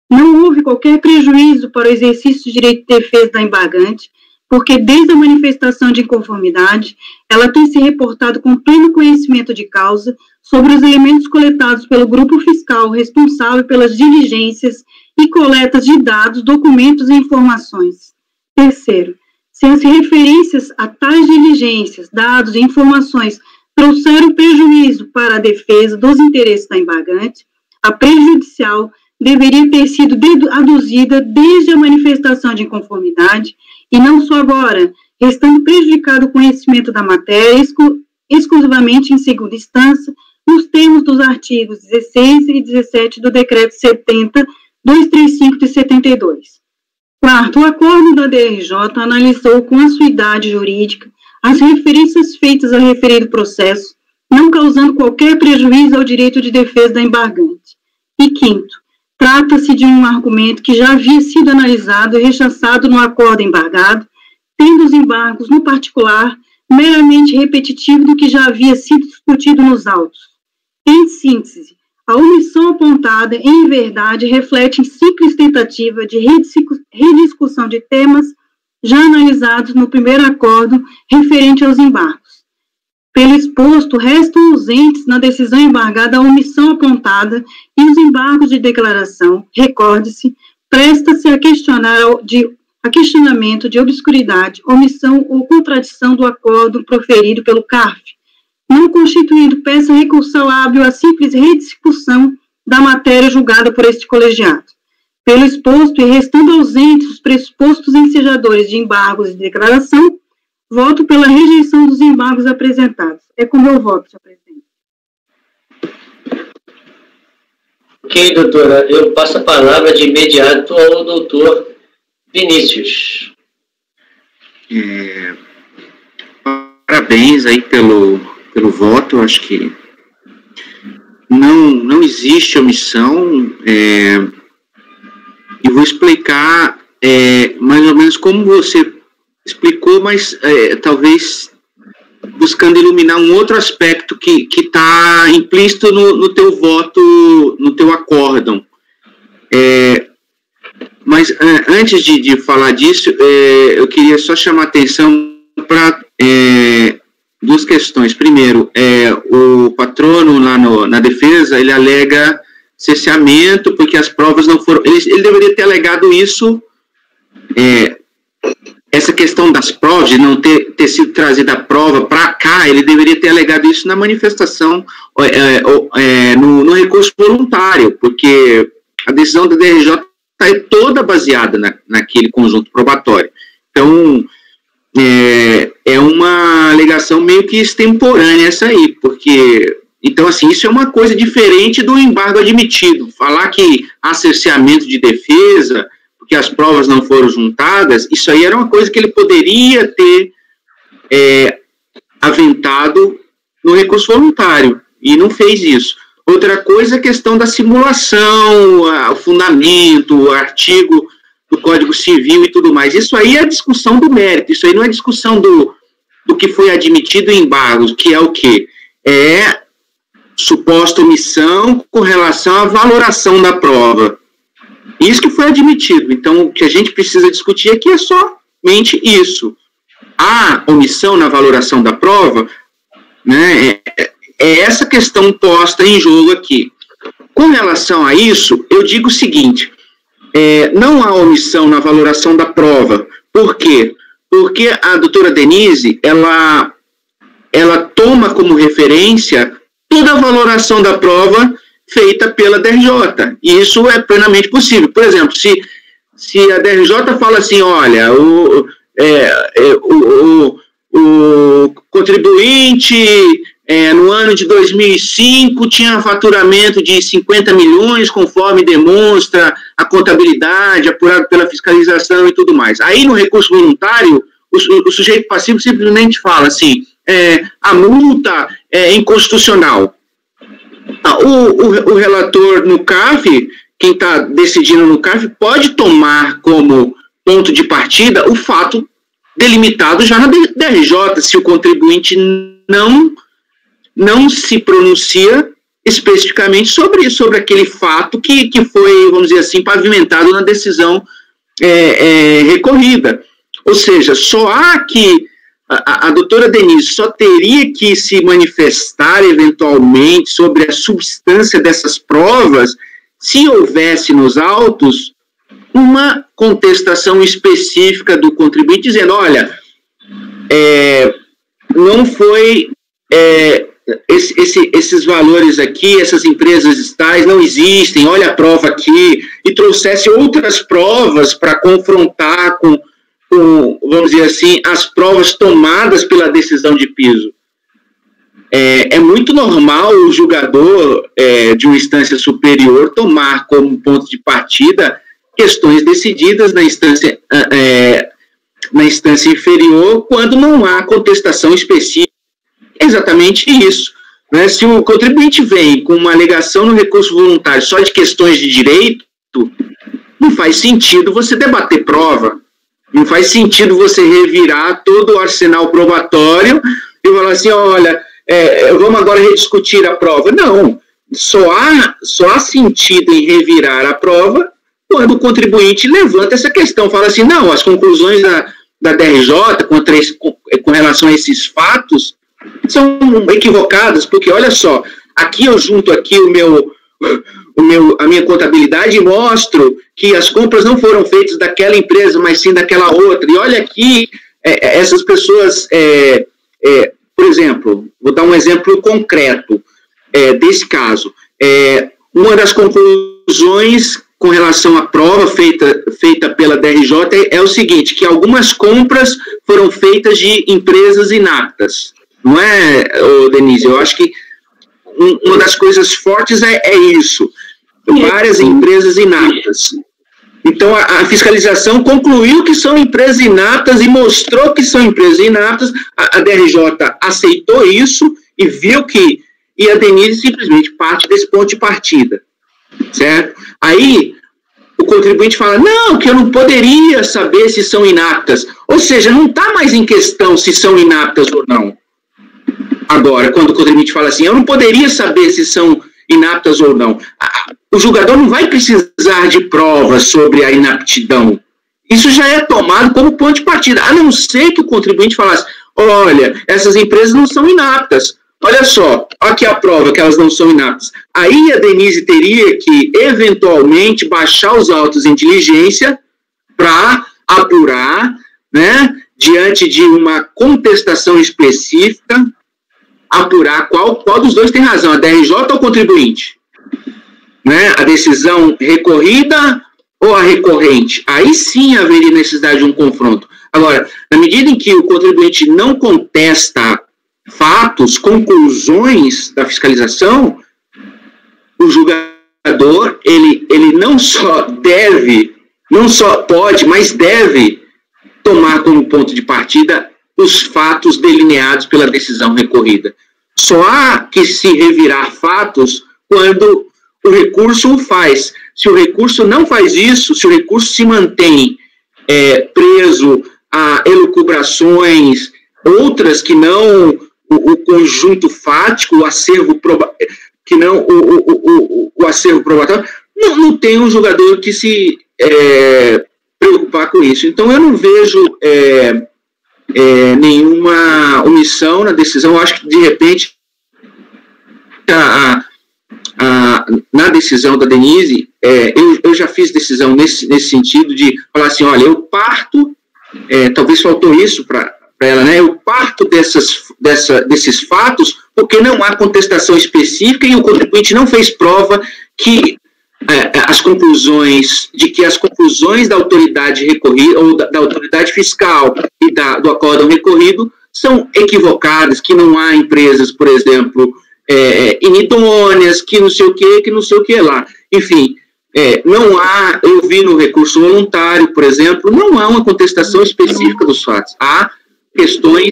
Não houve qualquer prejuízo para o exercício do direito de defesa da embargante, porque desde a manifestação de inconformidade, ela tem se reportado com pleno conhecimento de causa sobre os elementos coletados pelo grupo fiscal responsável pelas diligências e coletas de dados, documentos e informações. Terceiro, se as referências a tais diligências, dados e informações trouxeram prejuízo para a defesa dos interesses da embargante, a prejudicial deveria ter sido aduzida desde a manifestação de inconformidade e não só agora, restando prejudicado o conhecimento da matéria exclusivamente em segunda instância, nos termos dos artigos 16 e 17 do Decreto 70.235 de 72. Quarto, o acordo da DRJ analisou com acuidade jurídica as referências feitas ao referido processo, não causando qualquer prejuízo ao direito de defesa da embargante. E quinto, trata-se de um argumento que já havia sido analisado e rechaçado no acordo embargado, tendo os embargos, no particular, meramente repetitivo do que já havia sido discutido nos autos. Em síntese, a omissão apontada, em verdade, reflete em simples tentativa de rediscussão de temas já analisados no primeiro acordo referente aos embargos. Pelo exposto, restam ausentes na decisão embargada a omissão apontada e os embargos de declaração, recorde-se, presta-se a questionamento de obscuridade, omissão ou contradição do acordo proferido pelo CARF, não constituindo peça recursal hábil a simples rediscussão da matéria julgada por este colegiado. Pelo exposto e restando ausentes os pressupostos ensejadores de embargos e declaração, voto pela rejeição dos embargos apresentados. É como eu voto, senhor presidente. Ok, doutora. Eu passo a palavra de imediato ao doutor Vinícius. Parabéns aí pelo voto. Eu acho que não existe omissão. E vou explicar mais ou menos como você explicou, mas talvez buscando iluminar um outro aspecto que está implícito no teu voto, no teu acórdão. Mas antes de falar disso, eu queria só chamar a atenção para duas questões. Primeiro, o patrono lá na defesa, ele alega cerceamento porque as provas não foram... Ele deveria ter alegado isso... essa questão das provas, de não ter sido trazida a prova para cá, ele deveria ter alegado isso na manifestação, no recurso voluntário, porque a decisão da DRJ é toda baseada naquele conjunto probatório. Então, é uma alegação meio que extemporânea essa aí, porque... Então, assim, isso é uma coisa diferente do embargo admitido. Falar que há cerceamento de defesa... que as provas não foram juntadas, isso aí era uma coisa que ele poderia ter aventado no recurso voluntário, e não fez isso. Outra coisa é a questão da simulação, o fundamento, o artigo do Código Civil e tudo mais. Isso aí é a discussão do mérito, isso aí não é discussão do que foi admitido em embargos, que é o quê? Suposta omissão com relação à valoração da prova. Isso que foi admitido. Então, o que a gente precisa discutir aqui é somente isso. A omissão na valoração da prova, né, é essa questão posta em jogo aqui. Com relação a isso, eu digo o seguinte, não há omissão na valoração da prova. Por quê? Porque a doutora Denise, ela toma como referência toda a valoração da prova feita pela DRJ, e isso é plenamente possível. Por exemplo, se a DRJ fala assim, olha, o contribuinte no ano de 2005 tinha faturamento de 50 milhões, conforme demonstra a contabilidade apurada pela fiscalização e tudo mais. Aí, no recurso voluntário, o sujeito passivo simplesmente fala assim, a multa é inconstitucional. O relator no CARF, quem está decidindo no CARF, pode tomar como ponto de partida o fato delimitado já na DRJ, se o contribuinte não se pronuncia especificamente sobre aquele fato que foi, vamos dizer assim, pavimentado na decisão recorrida. Ou seja, só há que a doutora Denise só teria que se manifestar eventualmente sobre a substância dessas provas se houvesse nos autos uma contestação específica do contribuinte dizendo, olha, não foi esses valores aqui, essas empresas tais não existem, olha a prova aqui, e trouxesse outras provas para confrontar com, vamos dizer assim, as provas tomadas pela decisão de piso. É muito normal o julgador de uma instância superior tomar como ponto de partida questões decididas na instância inferior quando não há contestação específica. É exatamente isso. Né? Se o contribuinte vem com uma alegação no recurso voluntário só de questões de direito, não faz sentido você debater prova. Não faz sentido você revirar todo o arsenal probatório e falar assim, olha, vamos agora rediscutir a prova. Não, só há sentido em revirar a prova quando o contribuinte levanta essa questão, fala assim, não, as conclusões da DRJ com relação a esses fatos são equivocadas, porque olha só, aqui eu junto aqui a minha contabilidade e mostro que as compras não foram feitas daquela empresa, mas sim daquela outra. E olha aqui, essas pessoas, por exemplo, vou dar um exemplo concreto desse caso. Uma das conclusões com relação à prova feita pela DRJ é o seguinte, que algumas compras foram feitas de empresas inaptas. Não é, Denise? Eu acho que uma das coisas fortes é isso. Várias empresas inaptas. Então, a fiscalização concluiu que são empresas inaptas e mostrou que são empresas inaptas. A DRJ aceitou isso e viu que... E a Denise simplesmente parte desse ponto de partida. Certo? Aí, o contribuinte fala, não, que eu não poderia saber se são inaptas. Ou seja, não está mais em questão se são inaptas ou não. Agora, quando o contribuinte fala assim, eu não poderia saber se são inaptas ou não, o julgador não vai precisar de provas sobre a inaptidão. Isso já é tomado como ponto de partida, a não ser que o contribuinte falasse, olha, essas empresas não são inaptas. Olha só, aqui a prova que elas não são inaptas. Aí a Denise teria que, eventualmente, baixar os autos em diligência para apurar, né, diante de uma contestação específica, apurar qual dos dois tem razão, a DRJ ou o contribuinte? Né, a decisão recorrida ou a recorrente? Aí sim haveria necessidade de um confronto. Agora, na medida em que o contribuinte não contesta fatos, conclusões da fiscalização, o julgador, ele não só pode, mas deve tomar como ponto de partida os fatos delineados pela decisão recorrida. Só há que se revirar fatos quando o recurso o faz. Se o recurso não faz isso, se o recurso se mantém preso a elucubrações, outras que não o conjunto fático, o acervo probatório, não tem um jogador que se preocupar com isso. Então, eu não vejo nenhuma omissão na decisão. Eu acho que, de repente, na decisão da Denise, eu já fiz decisão nesse sentido de falar assim, olha, eu parto, talvez faltou isso para ela, né? Eu parto desses fatos porque não há contestação específica e o contribuinte não fez prova que as conclusões da autoridade recorrida, ou da autoridade fiscal e do acórdão recorrido são equivocadas, que não há empresas, por exemplo, inidôneas, que não sei o que lá. Enfim, não há, eu vi no recurso voluntário, por exemplo, não há uma contestação específica dos fatos. Há questões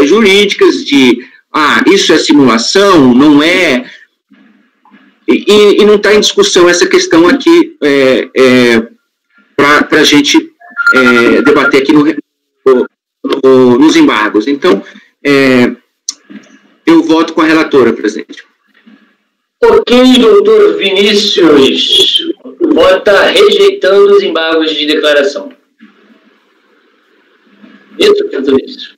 jurídicas de, isso é simulação, não é... E não está em discussão essa questão aqui para a gente debater aqui nos embargos. Então, eu voto com a relatora, presidente. Ok, doutor Vinícius. Vota rejeitando os embargos de declaração. Isso, doutor Vinícius?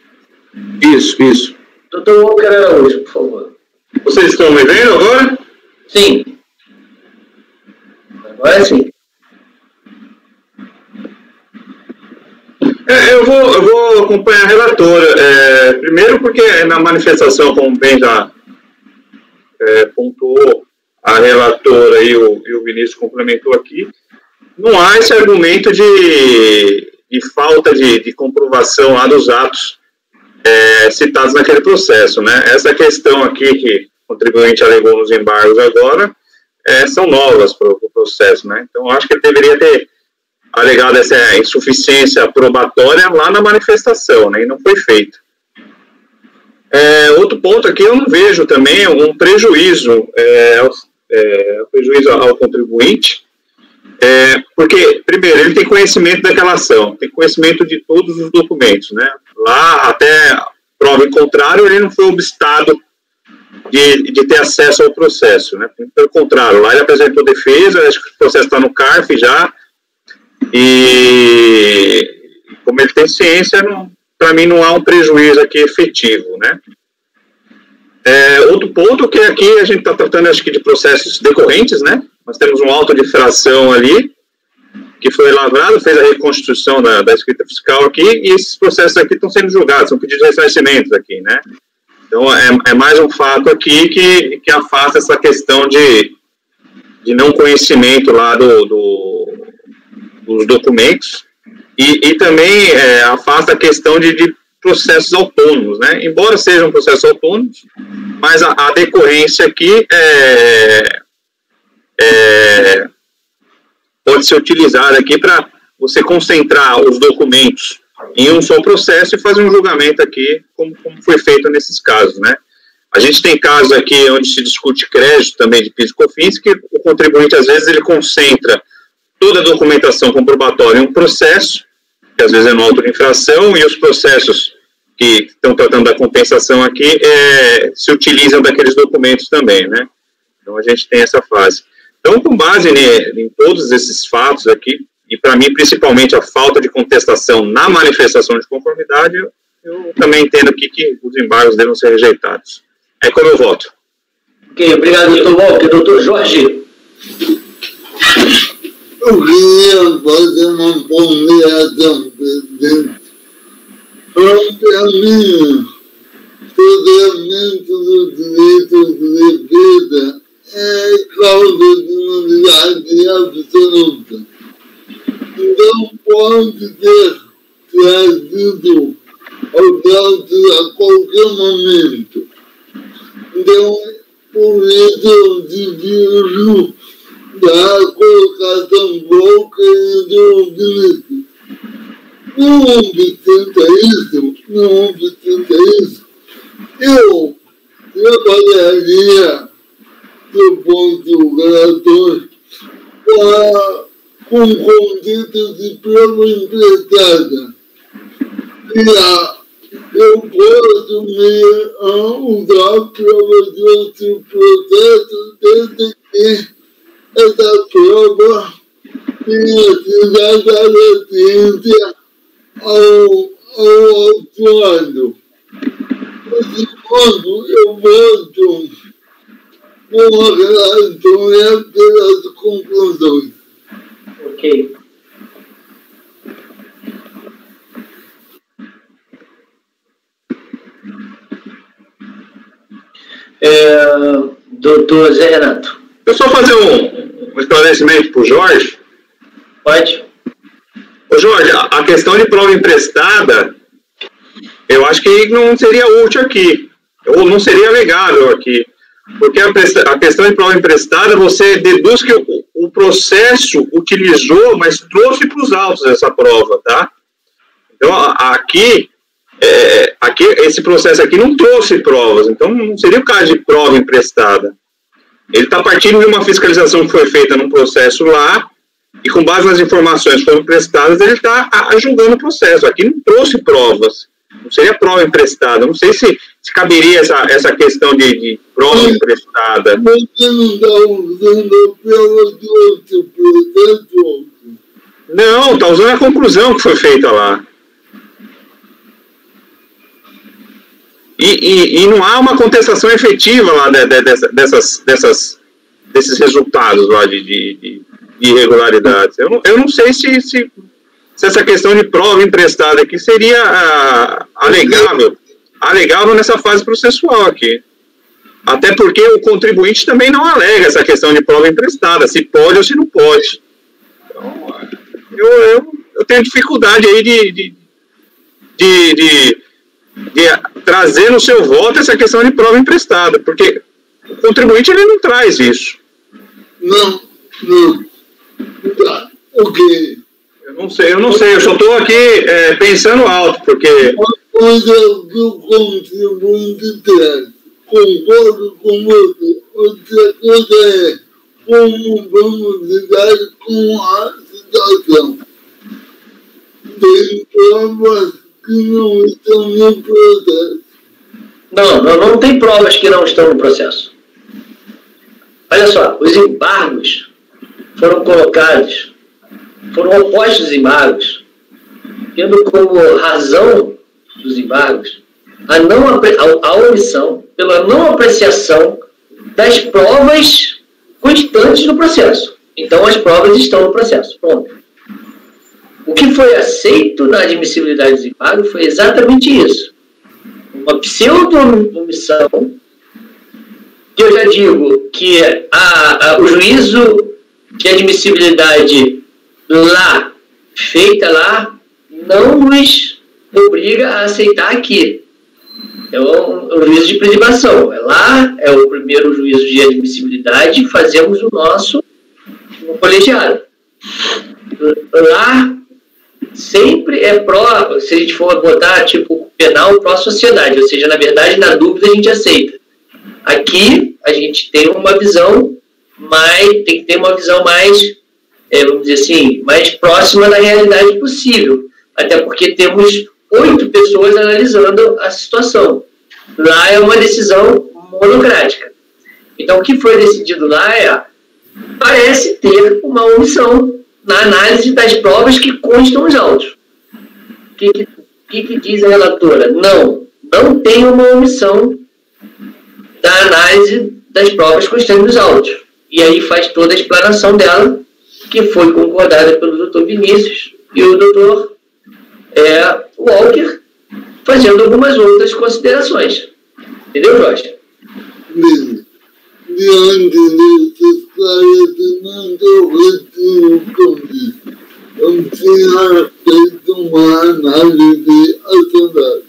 Isso. Doutor Walker Araújo, por favor. Vocês estão me vendo agora? Sim. Agora sim. Eu vou acompanhar a relatora. Primeiro porque na manifestação, como bem já pontuou a relatora e o Vinícius complementou aqui, não há esse argumento de falta de comprovação lá dos atos citados naquele processo, né? Essa questão aqui que o contribuinte alegou nos embargos agora são novas para o processo, né? Então, acho que ele deveria ter alegado essa insuficiência probatória lá na manifestação, né? E não foi feito. Outro ponto aqui, eu não vejo também um prejuízo, ao contribuinte, porque, primeiro, ele tem conhecimento daquela ação, tem conhecimento de todos os documentos, né? Lá, até prova em contrário, ele não foi obstado de ter acesso ao processo, né? Pelo contrário, lá ele apresentou defesa, acho que o processo está no CARF já, e como ele tem ciência, para mim não há um prejuízo aqui efetivo, né? Outro ponto que aqui a gente está tratando, acho que de processos decorrentes, né? Nós temos um auto de infração ali, que foi lavrado, fez a reconstituição da escrita fiscal aqui, e esses processos aqui estão sendo julgados, são pedidos de ressarcimento aqui, né? Então, é mais um fato aqui que afasta essa questão de não conhecimento lá dos documentos, e também afasta a questão de processos autônomos, né? Embora sejam processos autônomos, mas a decorrência aqui pode ser utilizada aqui para você concentrar os documentos em um só processo e fazer um julgamento aqui, como foi feito nesses casos, né? A gente tem casos aqui onde se discute crédito também de PIS e COFINS, que o contribuinte, às vezes, ele concentra toda a documentação comprobatória em um processo, que às vezes é no auto de infração, e os processos que estão tratando da compensação aqui se utilizam daqueles documentos também, né? Então, a gente tem essa fase. Então, com base em todos esses fatos aqui, e para mim, principalmente, a falta de contestação na manifestação de conformidade, eu também entendo aqui que os embargos devem ser rejeitados. É como eu voto. Ok, obrigado, doutor Walker. Doutor Jorge. Eu queria fazer uma ponderação, presidente. Para mim, o do direito de defesa causa de nulidade absoluta. Então, pode ser trazido aos autos a qualquer momento. Então, por isso eu divido da colocação Walker do Vinícius. Não obstante isso, eu trabalharia do ponto do relator com conceito de prova emprestada. Eu posso usar prova de outro processo desde que essa prova tenha sido agradecida ao autuado. Mas enquanto eu volto com a relatória pelas conclusões. Ok. Doutor Zé Renato. Eu só fazer um esclarecimento para o Jorge. Pode. Ô Jorge, a questão de prova emprestada, eu acho que não seria útil aqui, ou não seria legável aqui, porque a questão de prova emprestada, você deduz que o processo utilizou, mas trouxe para os autos essa prova, tá? Então, aqui, esse processo aqui não trouxe provas, então não seria o caso de prova emprestada. Ele está partindo de uma fiscalização que foi feita num processo lá, e com base nas informações que foram prestadas, ele está julgando o processo. Aqui não trouxe provas, não seria prova emprestada. Não sei se caberia essa questão de prova emprestada. Você não está usando prova de outro processo? Não, está usando a conclusão que foi feita lá. E não há uma contestação efetiva lá desses resultados lá de irregularidades. Eu não sei se essa questão de prova emprestada aqui seria alegável nessa fase processual aqui. Até porque o contribuinte também não alega essa questão de prova emprestada, se pode ou se não pode. Então, eu tenho dificuldade aí de trazer no seu voto essa questão de prova emprestada, porque o contribuinte ele não traz isso. Não. Tá, ok. Eu não sei, eu só estou aqui pensando alto, porque... Uma coisa que o contribuinte traz, concordo com você. Outra coisa é como vamos lidar com a situação. Tem provas que não estão no processo. Não tem provas que não estão no processo. Olha só, os embargos foram opostos embargos, tendo como razão dos embargos a omissão pela não apreciação das provas constantes no processo. Então, as provas estão no processo. Pronto. O que foi aceito na admissibilidade dos embargos foi exatamente isso. Uma pseudo-omissão, que eu já digo que o juízo de admissibilidade feita lá, não nos obriga a aceitar aqui. É um juízo de privação. Lá é o primeiro juízo de admissibilidade, fazemos o nosso no colegiado. Lá sempre é se a gente for botar tipo penal pró-sociedade, ou seja, na verdade, na dúvida a gente aceita. Aqui a gente tem uma visão tem que ter uma visão mais, vamos dizer assim, mais próxima da realidade possível. Até porque temos 8 pessoas analisando a situação. Lá é uma decisão monocrática. Então, o que foi decidido lá parece ter uma omissão na análise das provas que constam nos autos. O que diz a relatora? Não tem uma omissão da análise das provas constantes nos autos. E aí faz toda a explanação dela, que foi concordada pelo doutor Vinícius e o doutor Walker, fazendo algumas outras considerações. Entendeu, Jorge? Diante desse esclarecimento, eu retiro o que eu disse. Eu tinha feito uma análise acertada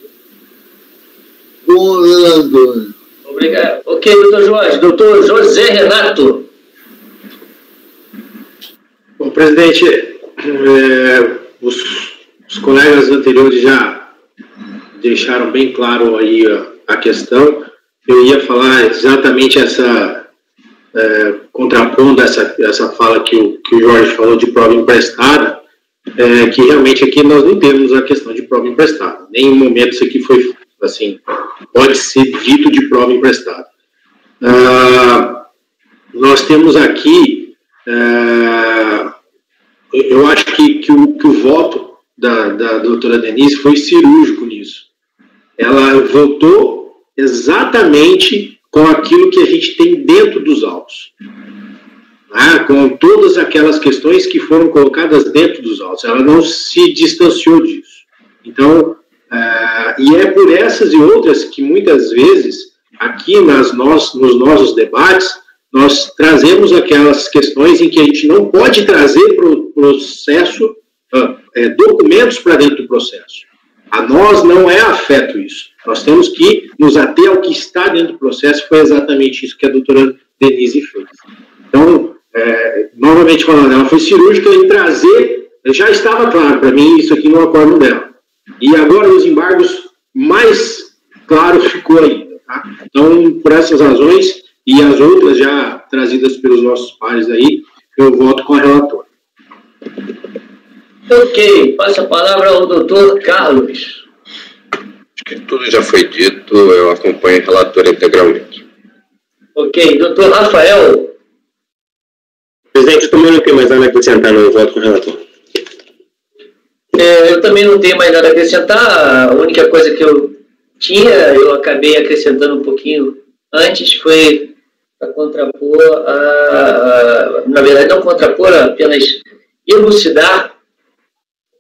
com o relator. Obrigado. Ok, doutor Jorge. Doutor José Renato. Bom, presidente, os colegas anteriores já deixaram bem claro aí a questão. Eu ia falar exatamente contrapondo essa fala que o Jorge falou de prova emprestada, que realmente aqui nós não temos a questão de prova emprestada. Em nenhum momento isso aqui foi, assim, pode ser dito de prova emprestada. Nós temos aqui eu acho que o voto da doutora Denise foi cirúrgico nisso. Ela votou exatamente com aquilo que a gente tem dentro dos autos. Com todas aquelas questões que foram colocadas dentro dos autos. Ela não se distanciou disso. Então, e é por essas e outras que muitas vezes, aqui nos nossos debates, nós trazemos aquelas questões em que a gente não pode trazer para o processo, documentos para dentro do processo. A nós não é afeto isso. Nós temos que nos ater ao que está dentro do processo, foi exatamente isso que a doutora Denise fez. Então, novamente falando, ela foi cirúrgica em trazer, já estava claro para mim isso aqui no acordo dela. E agora os embargos, mais claro ficou ainda. Tá? Então, por essas razões, e as outras já trazidas pelos nossos pares aí, eu voto com a relatora. Ok, passa a palavra ao doutor Carlos. Acho que tudo já foi dito, eu acompanho a relatora integralmente. Ok, doutor Rafael. Presidente, eu também não tenho mais nada a acrescentar no voto com o relator. Eu também não tenho mais nada a acrescentar, a única coisa que eu tinha, eu acabei acrescentando um pouquinho antes, foi para contrapor, na verdade não contrapor, apenas elucidar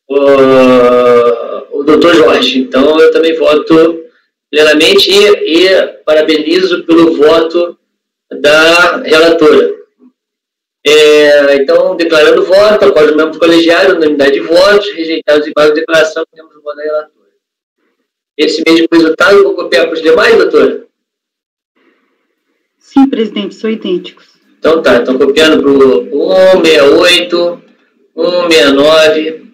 o doutor Jorge. Então eu também voto plenamente e parabenizo pelo voto da relatora. Então, declarando voto, após o membro colegiado, unanimidade de votos, rejeitados e várias declaração, temos o voto da relatora. Esse mesmo resultado eu vou copiar para os demais, doutora? Sim, presidente, são idênticos. Então tá, estão copiando para o 168, 169,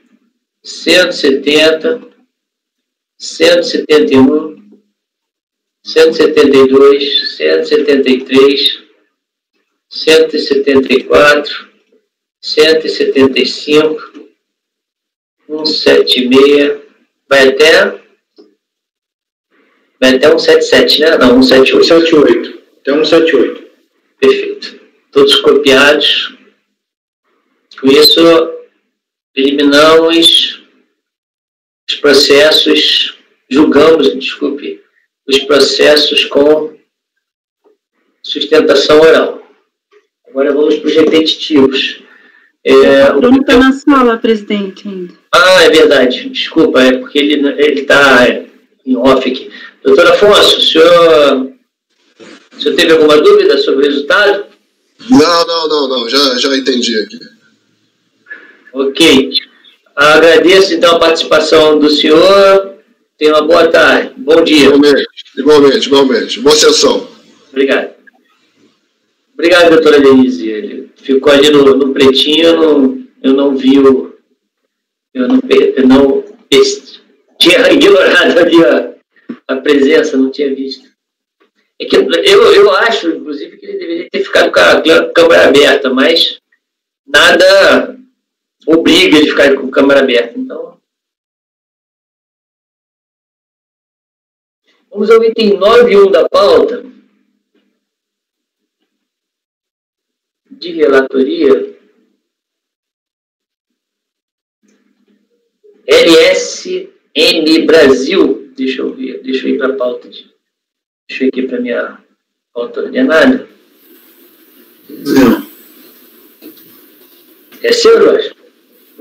170, 171, 172, 173, 174, 175, 176, vai até 177, né? Não, 178. 178. Até 178. Perfeito. Todos copiados. Com isso, eliminamos os processos, julgamos, desculpe, os processos com sustentação oral. Agora vamos para os repetitivos. O Bruno está na sala, presidente, ainda. É verdade. Desculpa, é porque ele está em off aqui. Doutor Afonso, o senhor teve alguma dúvida sobre o resultado? Não. Já entendi aqui. Ok. Agradeço, então, a participação do senhor. Tenha uma boa tarde. Bom dia. Igualmente. Boa sessão. Obrigado. Obrigado, doutora Denise. Ele ficou ali no pretinho, eu não vi eu não tinha ignorado ali a presença, não tinha visto. É que eu acho, inclusive, que ele deveria ter ficado com a câmera aberta, mas nada obriga ele a ficar com a câmera aberta. Então, vamos ao item 9.1 da pauta. De relatoria, LSN Brasil, deixa eu ir para a pauta, deixa eu ir aqui para a minha pauta ordenada. Não. É seu, Jorge?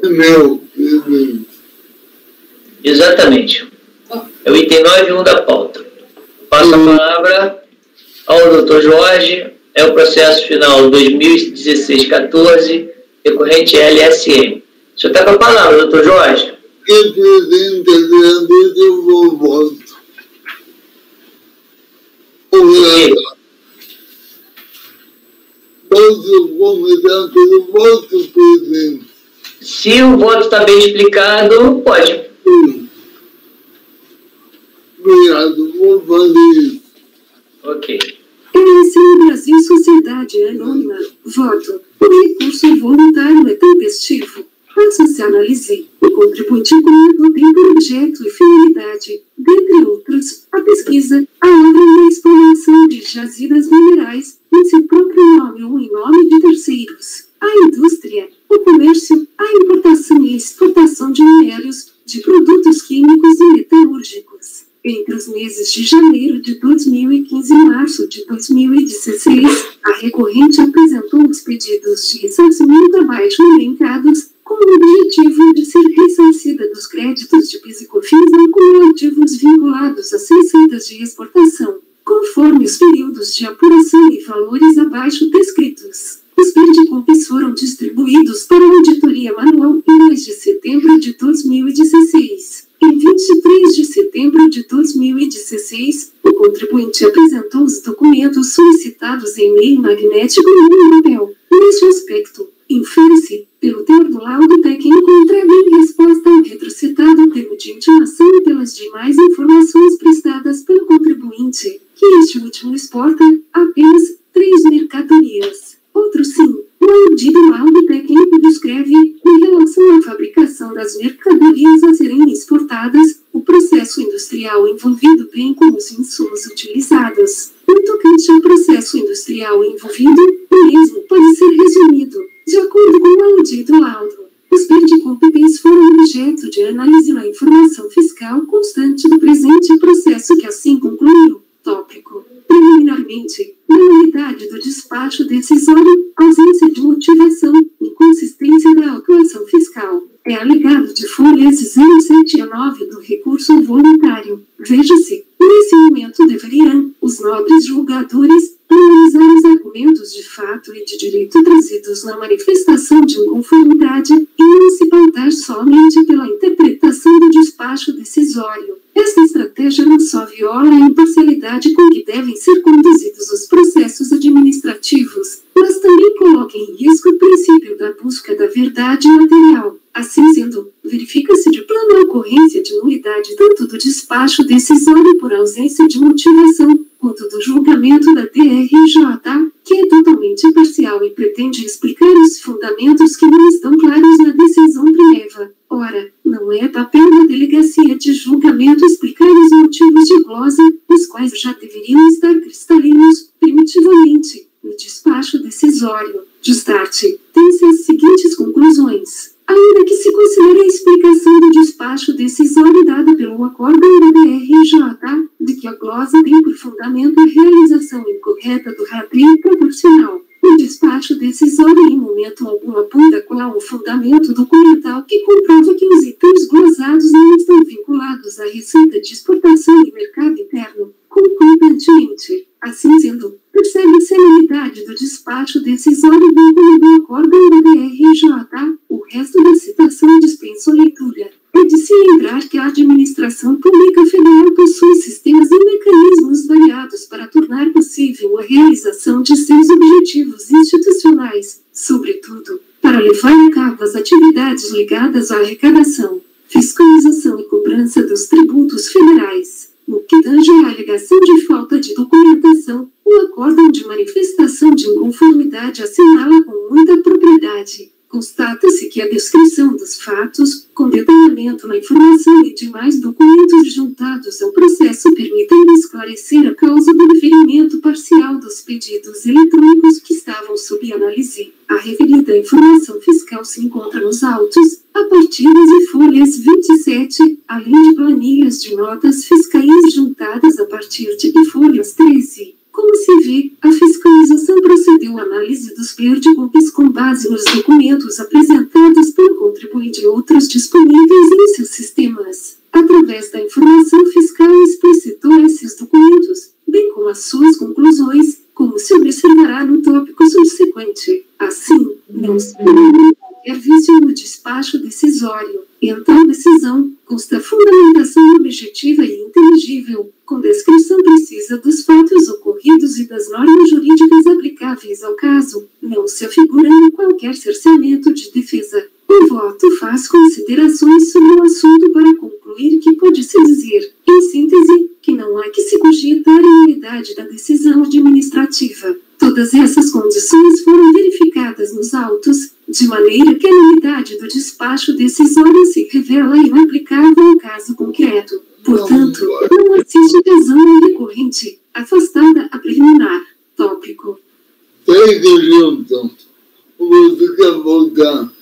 É meu. Exatamente. É o item 9.1 da pauta. Passo a palavra ao doutor Jorge. É o processo final 2016-14, recorrente LSM. O senhor está com a palavra, doutor Jorge. Presidente, eu vou voto. Posso começar pelo voto, presidente? Se o voto está bem explicado, pode. Obrigado, vou fazer isso. Ok. LSM Brasil Sociedade Anônima. Voto. O recurso voluntário é tempestivo. Faça-se análise. O contribuinte comunicou tempo, objeto e finalidade. Dentre outros, a pesquisa, a obra e a exploração de jazidas minerais, em seu próprio nome ou em nome de terceiros. A 2015 e março de 2016, a recorrente apresentou os pedidos de ressarcimento abaixo elencados, com o objetivo de ser ressarcida dos créditos de PIS e COFINS não cumulativos vinculados às receitas de exportação, conforme os períodos de apuração e valores abaixo descritos. Os perdicumpes foram distribuídos para a auditoria manual em 2 de setembro de 2016. Em 23 de setembro de 2016, o contribuinte apresentou os documentos solicitados em meio magnético e em papel. Neste aspecto, infere-se, pelo teor do laudo técnico entregue em resposta ao retrocitado termo de intimação e pelas demais informações prestadas pelo contribuinte, que este último exporta apenas 3 mercadorias. Outro sim, o aludido laudo técnico descreve, em relação à fabricação das mercadorias a serem exportadas, o processo industrial envolvido bem como os insumos utilizados. No tocante ao processo industrial envolvido, o mesmo pode ser resumido, de acordo com o aludido laudo. Os perdicumpes foram objeto de análise na informação fiscal constante do presente processo que assim concluiu. Tópico. Preliminarmente, na unidade do despacho decisório, ausência de motivação, inconsistência da autuação fiscal. É alegado de folhas 07 a 9 do recurso voluntário. Veja-se, nesse momento deveriam, os nobres julgadores, analisar os argumentos de fato e de direito trazidos na manifestação de inconformidade e não se pautar somente pela interpretação do despacho decisório. Esta estratégia não só viola a imparcialidade com que devem ser conduzidos os processos administrativos, mas também coloca em risco o princípio da busca da verdade material. Assim sendo, verifica-se de plano a ocorrência de nulidade tanto do despacho decisório por ausência de motivação, quanto do julgamento da DRJ, que é totalmente parcial e pretende explicar os fundamentos que não estão claros na decisão primeva. Ora, não é papel da delegacia de julgamento explicar os motivos de glosa, os quais já deveriam estar cristalinos, primitivamente, no despacho decisório. Justarte, tem-se as seguintes conclusões. Ainda que se considere a explicação do despacho decisório dada pelo acórdão da DRJ, de que a glosa tem por fundamento a realização incorreta do rateio proporcional, o despacho decisório em momento algum aponta qual o fundamento documental que comprova que os itens glosados não estão vinculados à receita de exportação e mercado interno, concomitantemente. Assim sendo, percebe-se a unidade do despacho decisório bem como do acórdão da DRJ, o resto da citação dispensa leitura. É de se lembrar que a administração pública federal possui sistemas e mecanismos variados para tornar possível a realização de seus objetivos institucionais, sobretudo, para levar a cabo as atividades ligadas à arrecadação, fiscalização e cobrança dos tributos federais. No que tange à alegação de falta de documentação, o acórdão de manifestação de inconformidade assinala com muita propriedade. Constata-se que a descrição dos fatos, com detalhamento na informação e demais documentos juntados ao processo permitem esclarecer a causa do deferimento parcial dos pedidos eletrônicos que estavam sob análise. A referida informação fiscal se encontra nos autos, partidas e folhas 27, além de planilhas de notas fiscais juntadas a partir de folhas 13. Como se vê, a fiscalização procedeu à análise dos perdicumpes com base nos documentos apresentados pelo contribuinte e outros disponíveis em seus sistemas. Através da informação fiscal explicitou esses documentos, bem como as suas conclusões, como se observará no tópico subsequente. Assim, não se qualquer vício no despacho decisório. Em tal decisão, consta fundamentação objetiva e inteligível, com descrição precisa dos fatos ocorridos e das normas jurídicas aplicáveis ao caso, não se afigurando qualquer cerceamento de defesa. O voto faz considerações sobre o assunto para concluir que pode-se dizer, em síntese, que não há que se cogitar a nulidade da decisão administrativa. Todas essas condições foram verificadas nos autos, de maneira que a nulidade do despacho decisório se revela inaplicável ao caso concreto. Portanto, não assiste razão ao recorrente, afastada a preliminar. Tópico. Então, você quer voltar?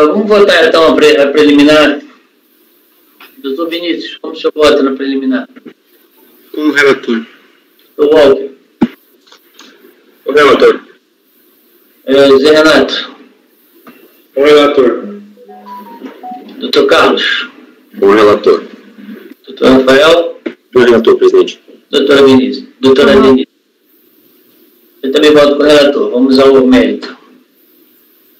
Vamos votar então a preliminar. Doutor Vinícius, como o senhor vota na preliminar? Com o relator. Doutor Walter. O relator. Zé Renato. O relator. Doutor Carlos. Com o relator. Doutor Rafael. Com o relator, presidente. Doutora Denise. Doutora Denise. Eu também voto com o relator. Vamos ao mérito.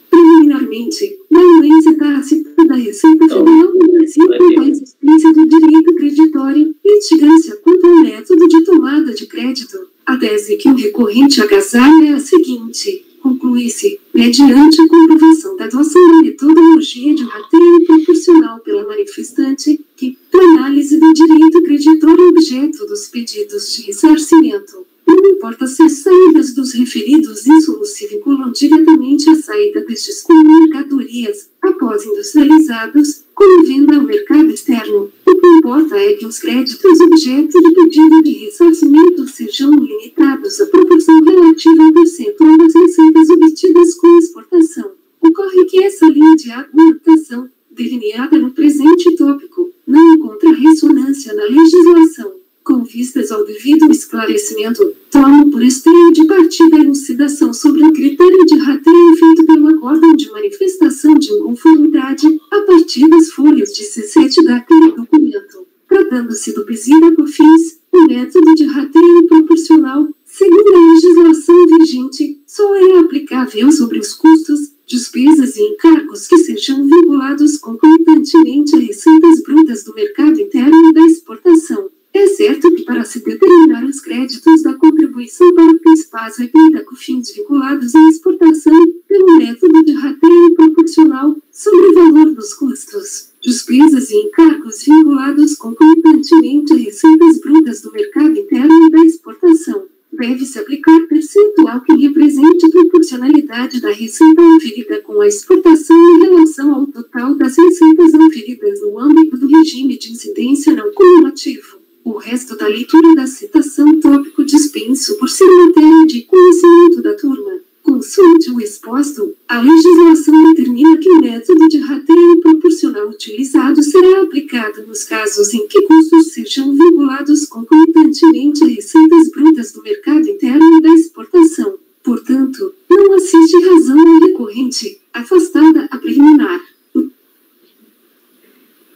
Preliminarmente, na anuência tácita da Receita Federal do Brasil quanto à existência do direito creditório e instigância quanto ao método de tomada de crédito, a tese que o recorrente agasalha é a seguinte: conclui-se, mediante a comprovação da adoção da metodologia de rateio proporcional pela manifestante, que, para análise do direito creditório objeto dos pedidos de ressarcimento, não importa se as saídas dos referidos insumos se vinculam diretamente à saída destes como mercadorias, após industrializados, como venda ao mercado externo. O que importa é que os créditos objeto de pedido de ressarcimento sejam limitados à proporção relativa ao percentual das receitas obtidas com exportação. Ocorre que essa linha de argumentação, delineada no presente tópico, não encontra ressonância na legislação. Com vistas ao devido esclarecimento, tomo por esteio de partida a elucidação sobre o critério de rateio feito pelo acórdão de manifestação de inconformidade, a partir das folhas 17 daquele documento. Tratando-se do PIS/COFINS, o método de rateio proporcional, segundo a legislação vigente, só é aplicável sobre os custos, despesas e encargos que sejam vinculados concomitantemente a receitas brutas do mercado interno e da exportação. É certo que para se determinar os créditos da contribuição para o PIS/PASEP e da COFINS vinculados à exportação, pelo método de rateio proporcional, sobre o valor dos custos, despesas e encargos vinculados concomitantemente a receitas brutas do mercado interno e da exportação, deve-se aplicar percentual que represente a proporcionalidade da receita oferida com a exportação em relação ao total das receitas oferidas no âmbito do regime de incidência não cumulativo. O resto da leitura da citação tópico dispenso por ser matéria de conhecimento da turma. Consoante o exposto, a legislação determina que o método de rateio proporcional utilizado será aplicado nos casos em que custos sejam vinculados concomitantemente a receitas brutas do mercado interno e da exportação. Portanto, não assiste razão ao recorrente, afastada a preliminar.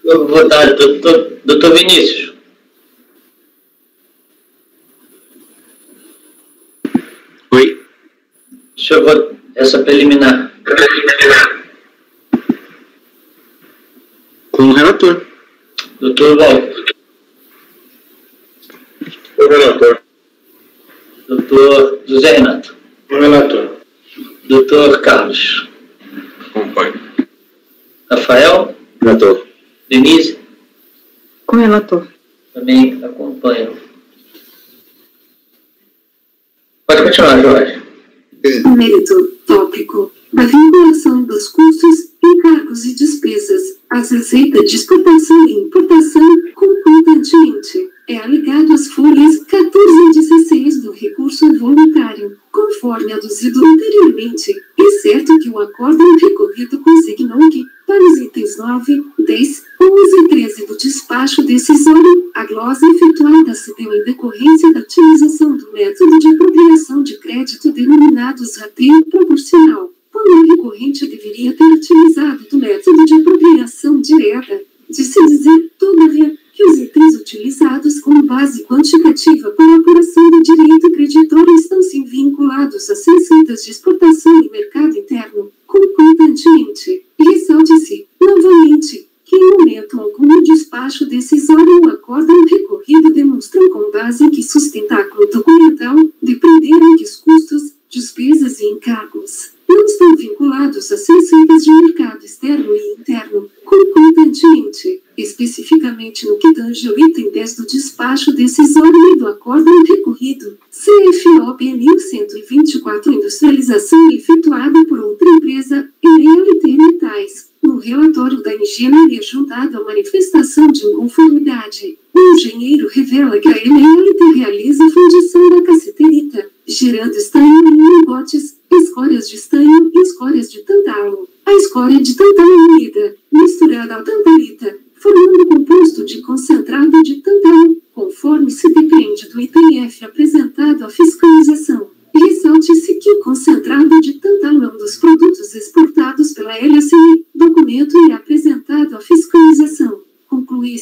Eu vou votar, doutor Vinícius. Oi. Deixa eu votar essa preliminar. Com o relator. Doutor Walter. O relator. Doutor José Renato. O relator. Doutor Carlos. Acompanho. Rafael. Relator. Denise. Com o relator. Também acompanho. Pode continuar, Jorge. Mérito tópico da vinculação dos custos, encargos e despesas às receitas de exportação e importação concomitantemente. É alegado às folhas 14 e 16 do recurso voluntário, conforme aduzido anteriormente. É certo que o acórdão recorrido consignou que, para os itens 9, 10, 11 e 13 do despacho decisório, a glosa efetuada se deu em decorrência da utilização do método de apropriação de crédito denominados rateio proporcional, quando o recorrente deveria ter utilizado do método de apropriação direta. De se dizer, todavia, que os itens utilizados como base quantitativa para a apuração do direito creditório estão sim vinculados às receitas de exportação e mercado interno, concomitantemente. Ressalte-se, novamente, que em momento algum o despacho decisório ou acórdão recorrido demonstram com base que sustentáculo documental dependeram que os custos, despesas e encargos não estão vinculados às receitas de mercado externo e interno, concomitantemente, especificamente no que tange ao item 10 do despacho decisório e do acórdão recorrido, CFOP 1124, industrialização efetuada por outra empresa, MLT Metais, no relatório da engenharia juntada à manifestação de inconformidade. O engenheiro revela que a MLT realiza a fundição da cassiterita, gerando estanho em lingotes, escórias de estanho e escórias de tantalo. A escória de tantalo unida, misturada à tantalita, formando o composto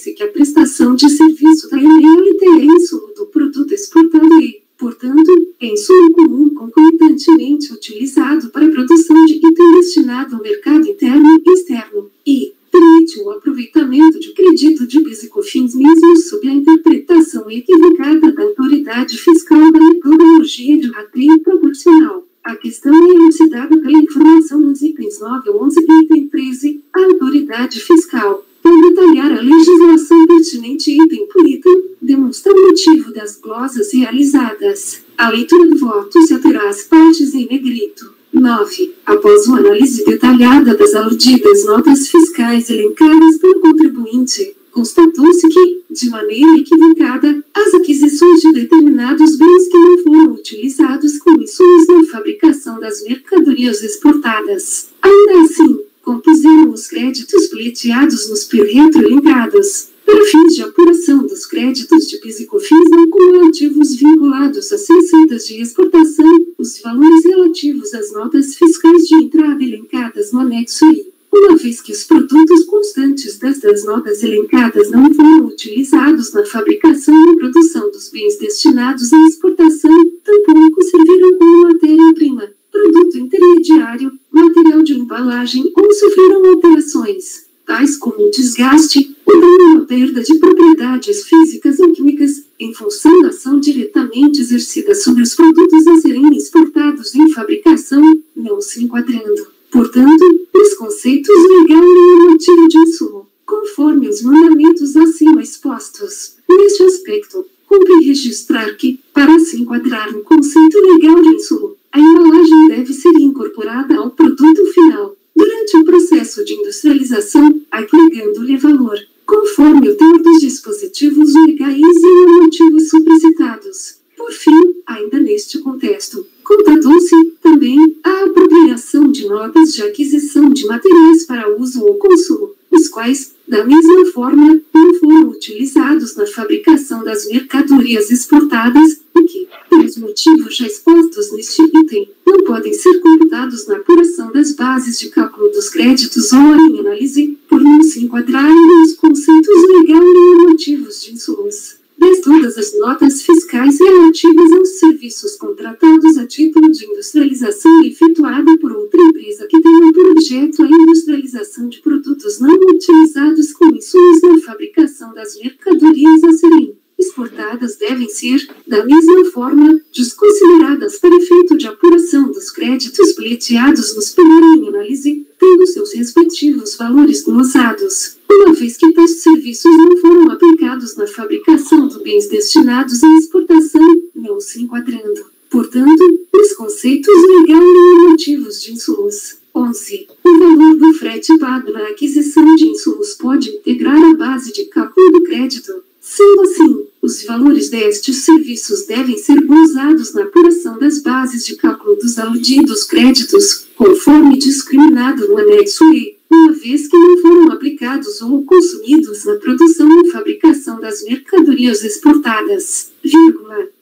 Constatando-se que a prestação de serviço da MLT é insumo do produto exportado e, portanto, é insumo comum concomitantemente utilizado para a produção de item destinado ao mercado interno e externo, e permite o aproveitamento de crédito de PIS e COFINS mesmo sob a interpretação equivocada da autoridade fiscal da metodologia de rateio proporcional. A questão é elucidada pela informação nos itens 9 ou 11 e item 13. A autoridade fiscal, ao detalhar a legislação pertinente item por item, demonstra o motivo das glosas realizadas. A leitura do voto se aterá às partes em negrito. 9. Após uma análise detalhada das aludidas notas fiscais elencadas pelo contribuinte, constatou-se que, de maneira equivocada, as aquisições de determinados bens que não foram utilizados como insumos na fabricação das mercadorias exportadas, ainda assim, compuseram os créditos pleiteados nos PIR retroelencados, para fins de apuração dos créditos de PIS e COFINS não cumulativos vinculados às receitas de exportação, os valores relativos às notas fiscais de entrada elencadas no anexo I. Uma vez que os produtos constantes destas notas elencadas não foram utilizados na fabricação e produção dos bens destinados à exportação, tampouco serviram como matéria-prima, produto intermediário, material de embalagem ou sofreram alterações, tais como o desgaste, o dano ou perda de propriedades físicas ou químicas, em função da ação diretamente exercida sobre os produtos a serem exportados em fabricação, não se enquadrando, portanto, os conceitos legal e normativo de insumo, conforme os mandamentos acima expostos. Neste aspecto, cumpre registrar que, para se enquadrar no conceito legal de insumo, a embalagem deve ser incorporada ao produto final, durante o processo de industrialização, agregando-lhe valor, conforme o teor dos dispositivos legais e normativos suplicitados. Por fim, ainda neste contexto, constatou-se, também, a apropriação de notas de aquisição de materiais para uso ou consumo, os quais, da mesma forma, não foram utilizados na fabricação das mercadorias exportadas, e que, pelos motivos já expostos neste item, não podem ser computados na apuração das bases de cálculo dos créditos ou em análise, por não se enquadrarem nos conceitos legal e normativos de insumos. Das todas as notas fiscais relativas aos serviços contratados a título de industrialização efetuada por outra empresa que tenha por objeto a industrialização de produtos não utilizados como insumos na fabricação das mercadorias a serem exportadas devem ser, da mesma forma, desconsideradas para efeito de apuração dos créditos pleiteados nos PIR em análise, tendo seus respectivos valores glosados, uma vez que tais serviços não foram aplicados na fabricação de bens destinados à exportação, não se enquadrando, portanto, os conceitos legal e normativos de insumos. 11. O valor do frete pago na aquisição de insumos pode integrar a base de cálculo do crédito. Sendo assim, os valores destes serviços devem ser glosados na apuração das bases de cálculo dos aludidos créditos, conforme discriminado no anexo E, uma vez que não foram aplicados ou consumidos na produção e fabricação das mercadorias exportadas.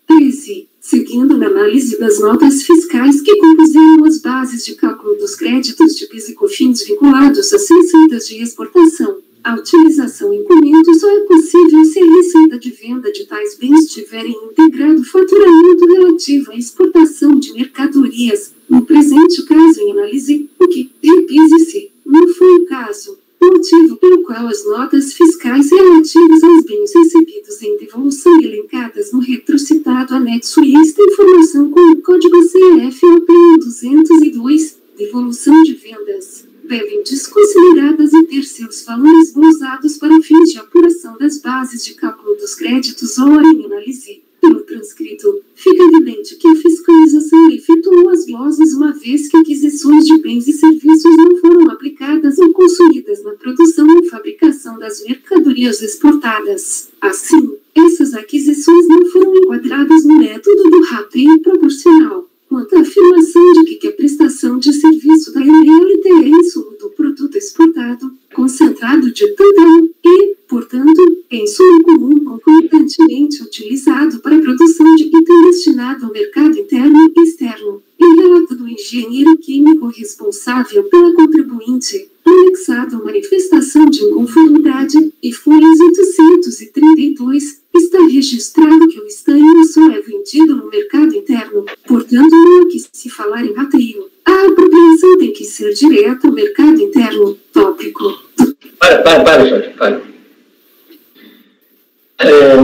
13. Seguindo na análise das notas fiscais que compuseram as bases de cálculo dos créditos de PIS e COFINS vinculados às receitas de exportação, a utilização em comento só é possível se a receita de venda de tais bens tiverem integrado faturamento relativo à exportação de mercadorias, no presente caso em análise, o que, repise-se, não foi o caso, motivo pelo qual as notas fiscais relativas aos bens recebidos em devolução e elencadas no retrocitado anexo e esta informação com o código CEF-OP 202, devolução de vendas, devem desconsideradas e ter seus valores glosados para fins de apuração das bases de cálculo dos créditos ou em análise. Pelo transcrito, fica evidente que a fiscalização efetuou as glosas uma vez que aquisições de bens e serviços não foram aplicadas ou consumidas na produção e fabricação das mercadorias exportadas. Assim, essas aquisições não foram enquadradas no método do rateio proporcional. Quanto à afirmação de que a prestação de serviço da MLT é insumo do produto exportado, concentrado de tantão e, portanto, é insumo comum concomitantemente utilizado para a produção de item destinado ao mercado interno e externo, em relato do engenheiro químico responsável pela contribuinte, anexado a manifestação de inconformidade, e folhas 800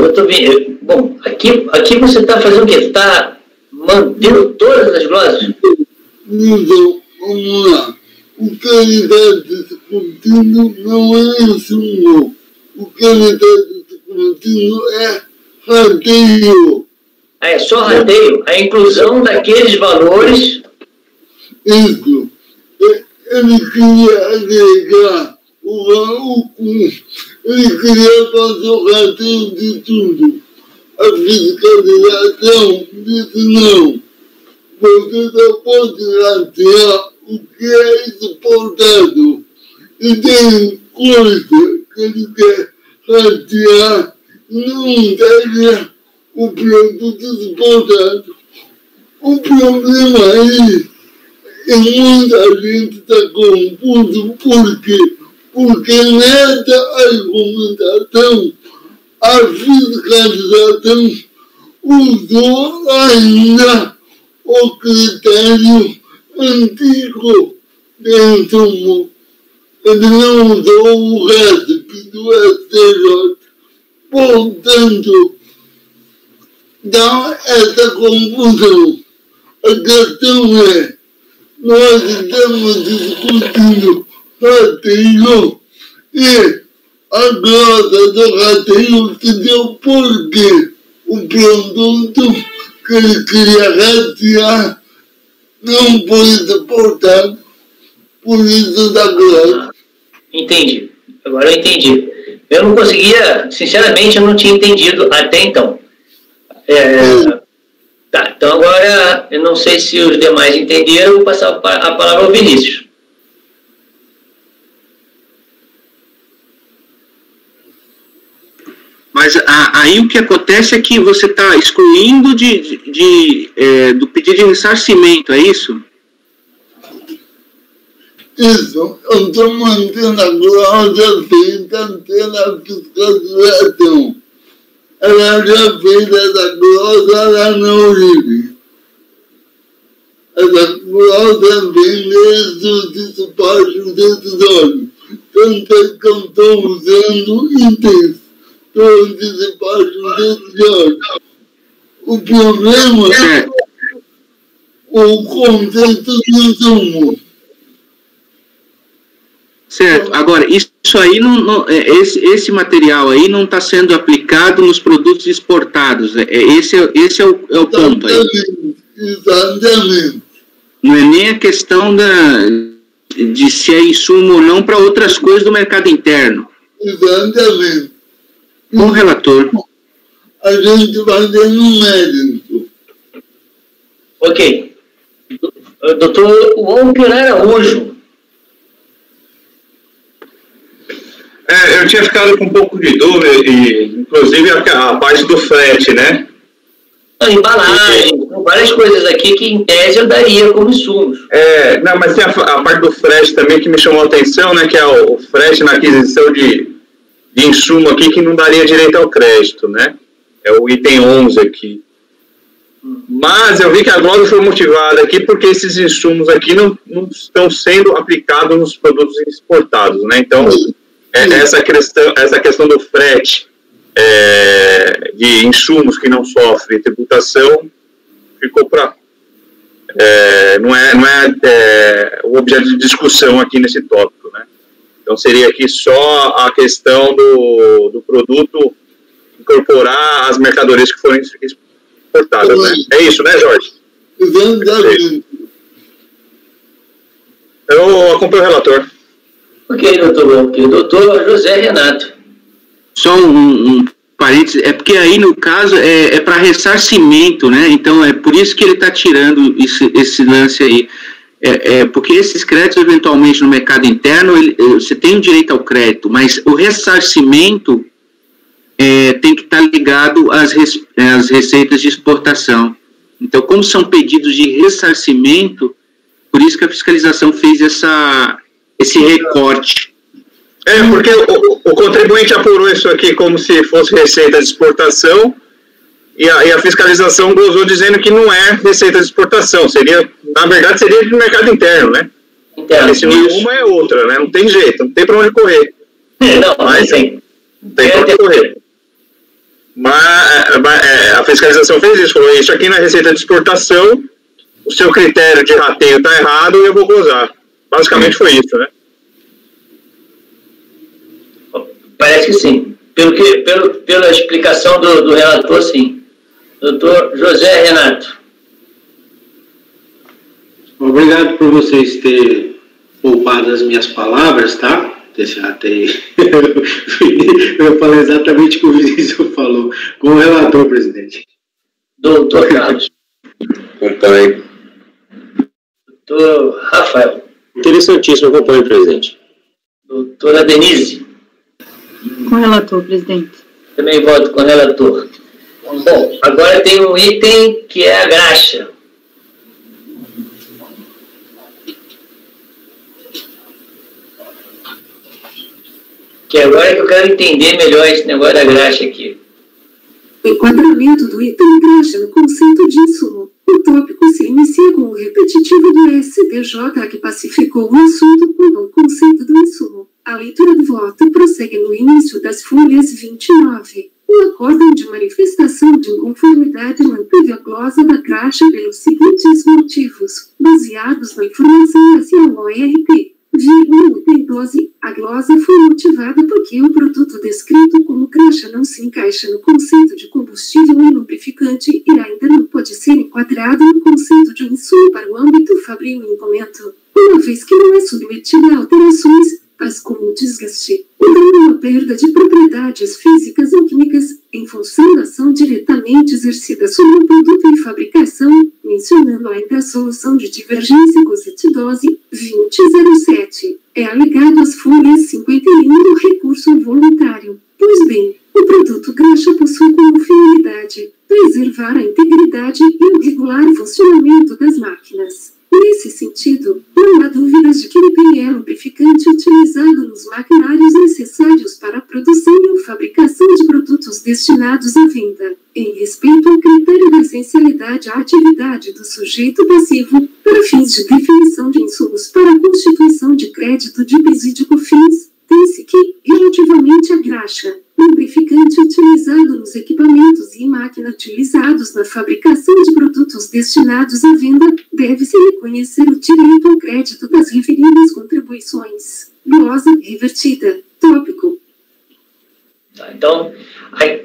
eu estou vendo. Bom, aqui você está fazendo o quê? Você está mantendo todas as glosas? Então, vamos lá. O qualidade contínuo não é insumo. O qualidade contínuo é rateio. É só rateio? A inclusão daqueles valores? Isso. Ele queria agregar ele queria fazer o rateio de tudo. A fiscalização disse não. Você só pode ratear o que é exportado. E tem coisa que ele quer ratear, não deve o produto exportado. O problema aí é muita gente está confuso. Por quê? Porque nessa argumentação, a fiscalização usou ainda o critério antigo de insumo. Ele não usou o RESP do STJ. Portanto, dá essa confusão. A questão é, nós estamos discutindo rateio e a glosa do rateio se deu porque o produto que ele queria ratear não foi exportado, por isso da glosa. Entendi. Agora eu entendi. Eu não conseguia, sinceramente, eu não tinha entendido até então. Tá, então agora eu não sei se os demais entenderam, eu vou passar a palavra ao Vinícius. Mas aí o que acontece é que você está excluindo do pedido de ressarcimento, é isso? Isso, eu estou mantendo a glosa feita pela fiscalização. Ela já fez essa glosa lá na origem. Essa glosa vem desde o despacho decisório. Tanto é que eu estou usando em texto. Estou em despacho decisório. O problema é o conceito de insumo. Certo. Agora, isso aí esse material aí não está sendo aplicado nos produtos exportados. Esse é o ponto aí. Exatamente. Não é nem a questão de se é insumo ou não para outras coisas do mercado interno. Exatamente. Com o relator. A gente vai ter um mérito. Ok. Doutor Walter Araújo. Eu tinha ficado com um pouco de dúvida, inclusive a parte do frete, né? A embalagem, várias coisas aqui que em tese eu daria como insumos. Não, mas tem a parte do frete também que me chamou a atenção, né? Que é o frete na aquisição de insumo aqui que não daria direito ao crédito, né? É o item 11 aqui. Mas eu vi que a glosa foi motivada aqui porque esses insumos aqui não estão sendo aplicados nos produtos exportados, né? Então, essa questão do frete de insumos que não sofre tributação ficou para... não é o objeto de discussão aqui nesse tópico, né? Então, seria aqui só a questão do produto incorporar as mercadorias que foram exportadas, né? É isso, né, Jorge? Exatamente. Eu acompanho o relator. Ok, doutor José Renato. Só um parênteses, é porque aí no caso é para ressarcimento, né? Então é por isso que ele está tirando esse lance aí. Porque esses créditos, eventualmente, no mercado interno, você tem o direito ao crédito, mas o ressarcimento tem que estar ligado às receitas de exportação. Então, como são pedidos de ressarcimento, por isso que a fiscalização fez esse recorte. Porque o contribuinte apurou isso aqui como se fosse receita de exportação e a fiscalização glosou dizendo que não é receita de exportação, na verdade seria de mercado interno, né? Porque se não é uma é outra, né? Não tem jeito, não tem para onde correr. Não tem. Não tem para onde correr. Mas fiscalização fez isso, falou, isso aqui na receita de exportação, o seu critério de rateio está errado e eu vou gozar. Basicamente foi isso, né? Parece que sim. Pela explicação do relator, sim. Doutor José Renato. Obrigado por vocês terem poupado as minhas palavras, tá? Desse rateio. Eu falei exatamente o que o Vinícius falou, com o relator, presidente. Doutor Carlos. Acompanhe. Doutor Rafael. Interessantíssimo, acompanhe, presidente. Doutora Denise. Com o relator, presidente. Também voto com o relator. Bom, agora tem um item que é a graxa. Que agora é que eu quero entender melhor esse negócio da graxa aqui. O enquadramento do item graxa no conceito de insumo. O tópico se inicia com o repetitivo do STJ que pacificou o assunto quanto ao conceito do insumo. A leitura do voto prossegue no início das folhas 29. O acórdão de manifestação de inconformidade manteve a glosa da graxa pelos seguintes motivos, baseados na informação hacia o ORT. Item 12. A glosa foi motivada porque o produto descrito como graxa não se encaixa no conceito de combustível e lubrificante e ainda não pode ser enquadrado no conceito de um insumo para o âmbito fabril e encomenda, uma vez que não é submetida a alterações, tais como desgaste, ou uma perda de propriedades físicas ou químicas, em função da ação diretamente exercida sobre o produto em fabricação, mencionando ainda a solução de divergência cositidose 2007. É alegado às folhas 51 do recurso voluntário. Pois bem, o produto graxa possui como finalidade preservar a integridade e o regular funcionamento das máquinas. Nesse sentido, não há dúvidas de que o PE é lubrificante utilizado nos maquinários necessários para a produção e fabricação de produtos destinados à venda. Em respeito ao critério da essencialidade à atividade do sujeito passivo, para fins de definição de insumos para a constituição de crédito de PIS e COFINS, tem-se que, relativamente à graxa, lubrificante utilizado nos equipamentos e máquina utilizados na fabricação de produtos destinados à venda, deve-se reconhecer o direito ao crédito das referidas contribuições. Glosa revertida. Tópico. Então,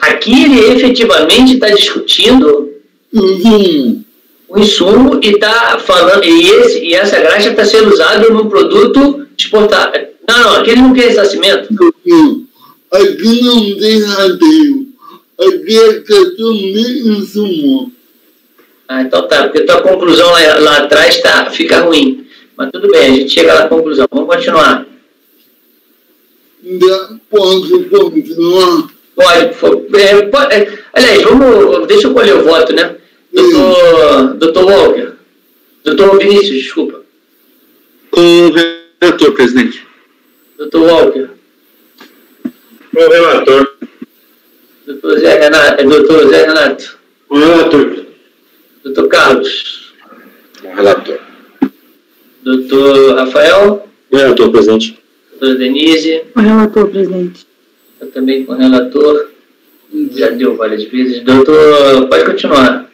aqui ele efetivamente está discutindo o insumo e está falando, e essa graxa está sendo usada num produto exportado. Não, aqui ele não quer ressarcimento. Aqui não tem rateio. Aqui é questão de insumo. Ah, então tá, porque a tua conclusão lá atrás fica ruim. Mas tudo bem, a gente chega lá à conclusão. Vamos continuar. Posso continuar? Pode. Aliás, deixa eu colher o voto, né? Doutor Walker. Doutor Vinícius, desculpa. Com o relator, presidente. Doutor Walker. Com o relator. Doutor Zé Renato. Com o relator. Doutor Carlos. Com o relator. Doutor Rafael. Com o relator, presidente. Doutora Denise. Com o relator, presidente. Eu também com o relator. Já deu várias vezes. Doutor, pode continuar.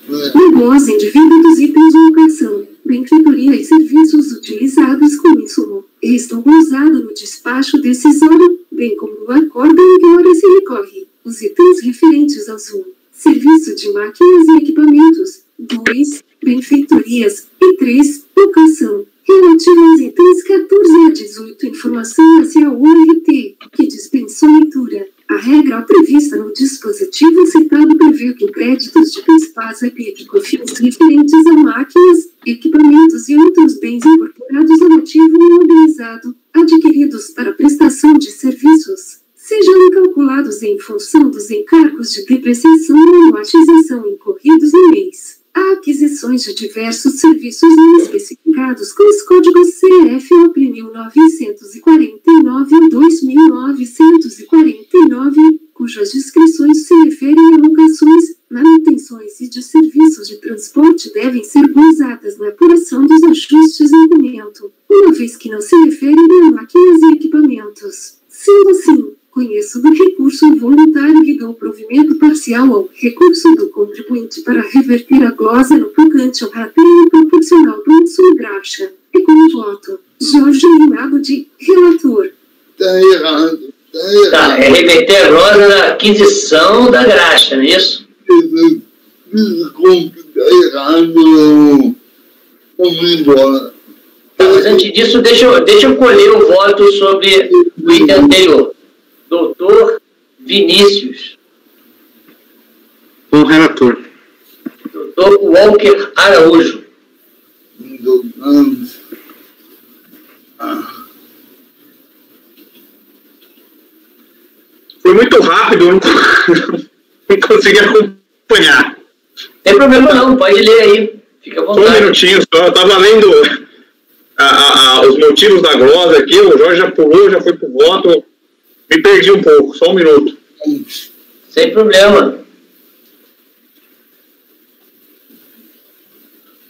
No glosa indivíduo dos itens de locação, benfeitoria e serviços utilizados como insumo, estão glosados no despacho decisório, bem como no acórdão em que hora se recorre. Os itens referentes aos 1. Serviço de máquinas e equipamentos. 2. Benfeitorias. E 3. Locação. Relativo aos itens 14 a 18, informação hacia o ORT, que dispensou leitura. A regra prevista no dispositivo citado prevê que créditos de PIS, PASA e COFINS referentes a máquinas, equipamentos e outros bens incorporados ao ativo imobilizado, adquiridos para prestação de serviços, sejam calculados em função dos encargos de depreciação ou amortização incorridos no mês. Há aquisições de diversos serviços não especificados com os códigos CFOP 1949 ou 2949, cujas descrições se referem a locações, manutenções e de serviços de transporte devem ser gozadas na apuração dos ajustes em documento, uma vez que não se referem a máquinas e equipamentos. Sendo assim, conheço do recurso voluntário e do provimento parcial ao recurso do contribuinte para reverter a glosa no tocante ao rateio proporcional do insum graxa. E com voto, Jorge Rinaldo de relator. Tá errado. Tá, é reverter a glosa na aquisição da graxa, não é isso? Desculpe, tá errado. Vamos embora. Mas antes disso, deixa eu colher o voto sobre o item anterior. Doutor Vinícius. Com o relator. Doutor Walker Araújo. Foi muito rápido, não consegui acompanhar. Não tem problema não, pode ler aí. Fica à vontade. Só um minutinho só, eu estava lendo os motivos da glosa aqui, o Jorge já pulou, já foi pro voto, me perdi um pouco, só um minuto. Sem problema.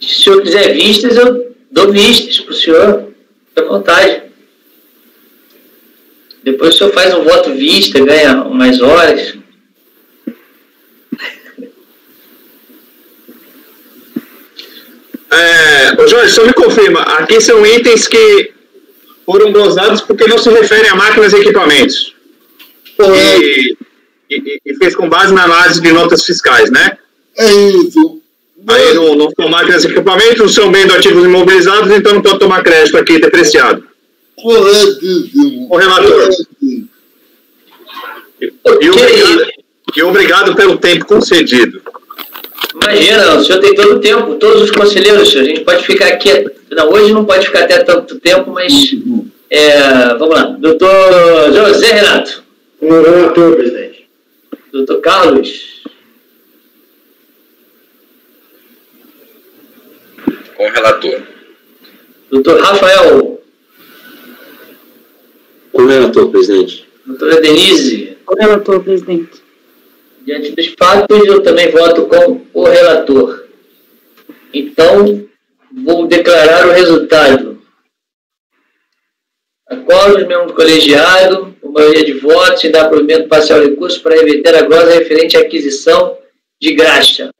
Se o senhor quiser vistas, eu dou vistas para o senhor, fica à vontade. Depois o senhor faz um voto vista, ganha umas horas. Jorge, só me confirma, aqui são itens que foram glosados porque não se referem a máquinas e equipamentos. E fez com base na análise de notas fiscais, né? É isso. Aí não são máquinas e equipamentos, não são bem de ativos imobilizados, então não pode tomar crédito aqui depreciado. Corretíssimo. O relator. E obrigado pelo tempo concedido. Imagina, o senhor tem todo o tempo, todos os conselheiros, a gente pode ficar aqui, não, hoje não pode ficar até tanto tempo, mas vamos lá. Doutor José Renato. Com o relator, presidente. Doutor Carlos. Com o relator. Doutor Rafael. Com o relator, presidente. Doutora Denise. Com o relator, presidente. Diante dos fatos, eu também voto com o relator. Então, vou declarar o resultado. Acordo os membros do colegiado, por maioria de votos, e dá provimento parcial ao recurso para reverter a glosa referente à aquisição de graxa,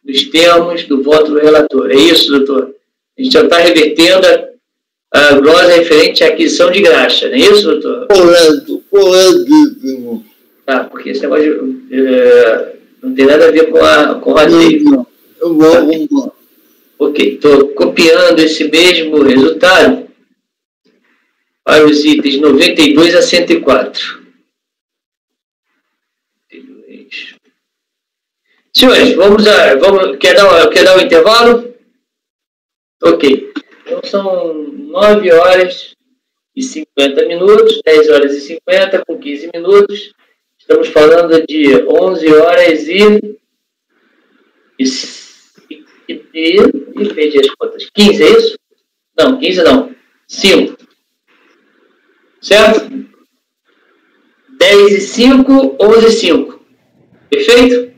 dos termos do voto do relator. É isso, doutor? A gente já está revertendo a glosa referente à aquisição de graxa, não é isso, doutor? Correto, corretíssimo. Tá, porque esse negócio não tem nada a ver com o rateio. Não, eu vou arrumar. Ok, estou copiando esse mesmo resultado para os itens 92 a 104. Senhores, quer dar um intervalo? Ok. Então são 9 horas e 50 minutos, 10 horas e 50 com 15 minutos. Estamos falando de 11 horas e perdi as contas. 15, é isso? Não, 15 não. 5. Certo? 10 e 5, 11 e 5. Perfeito?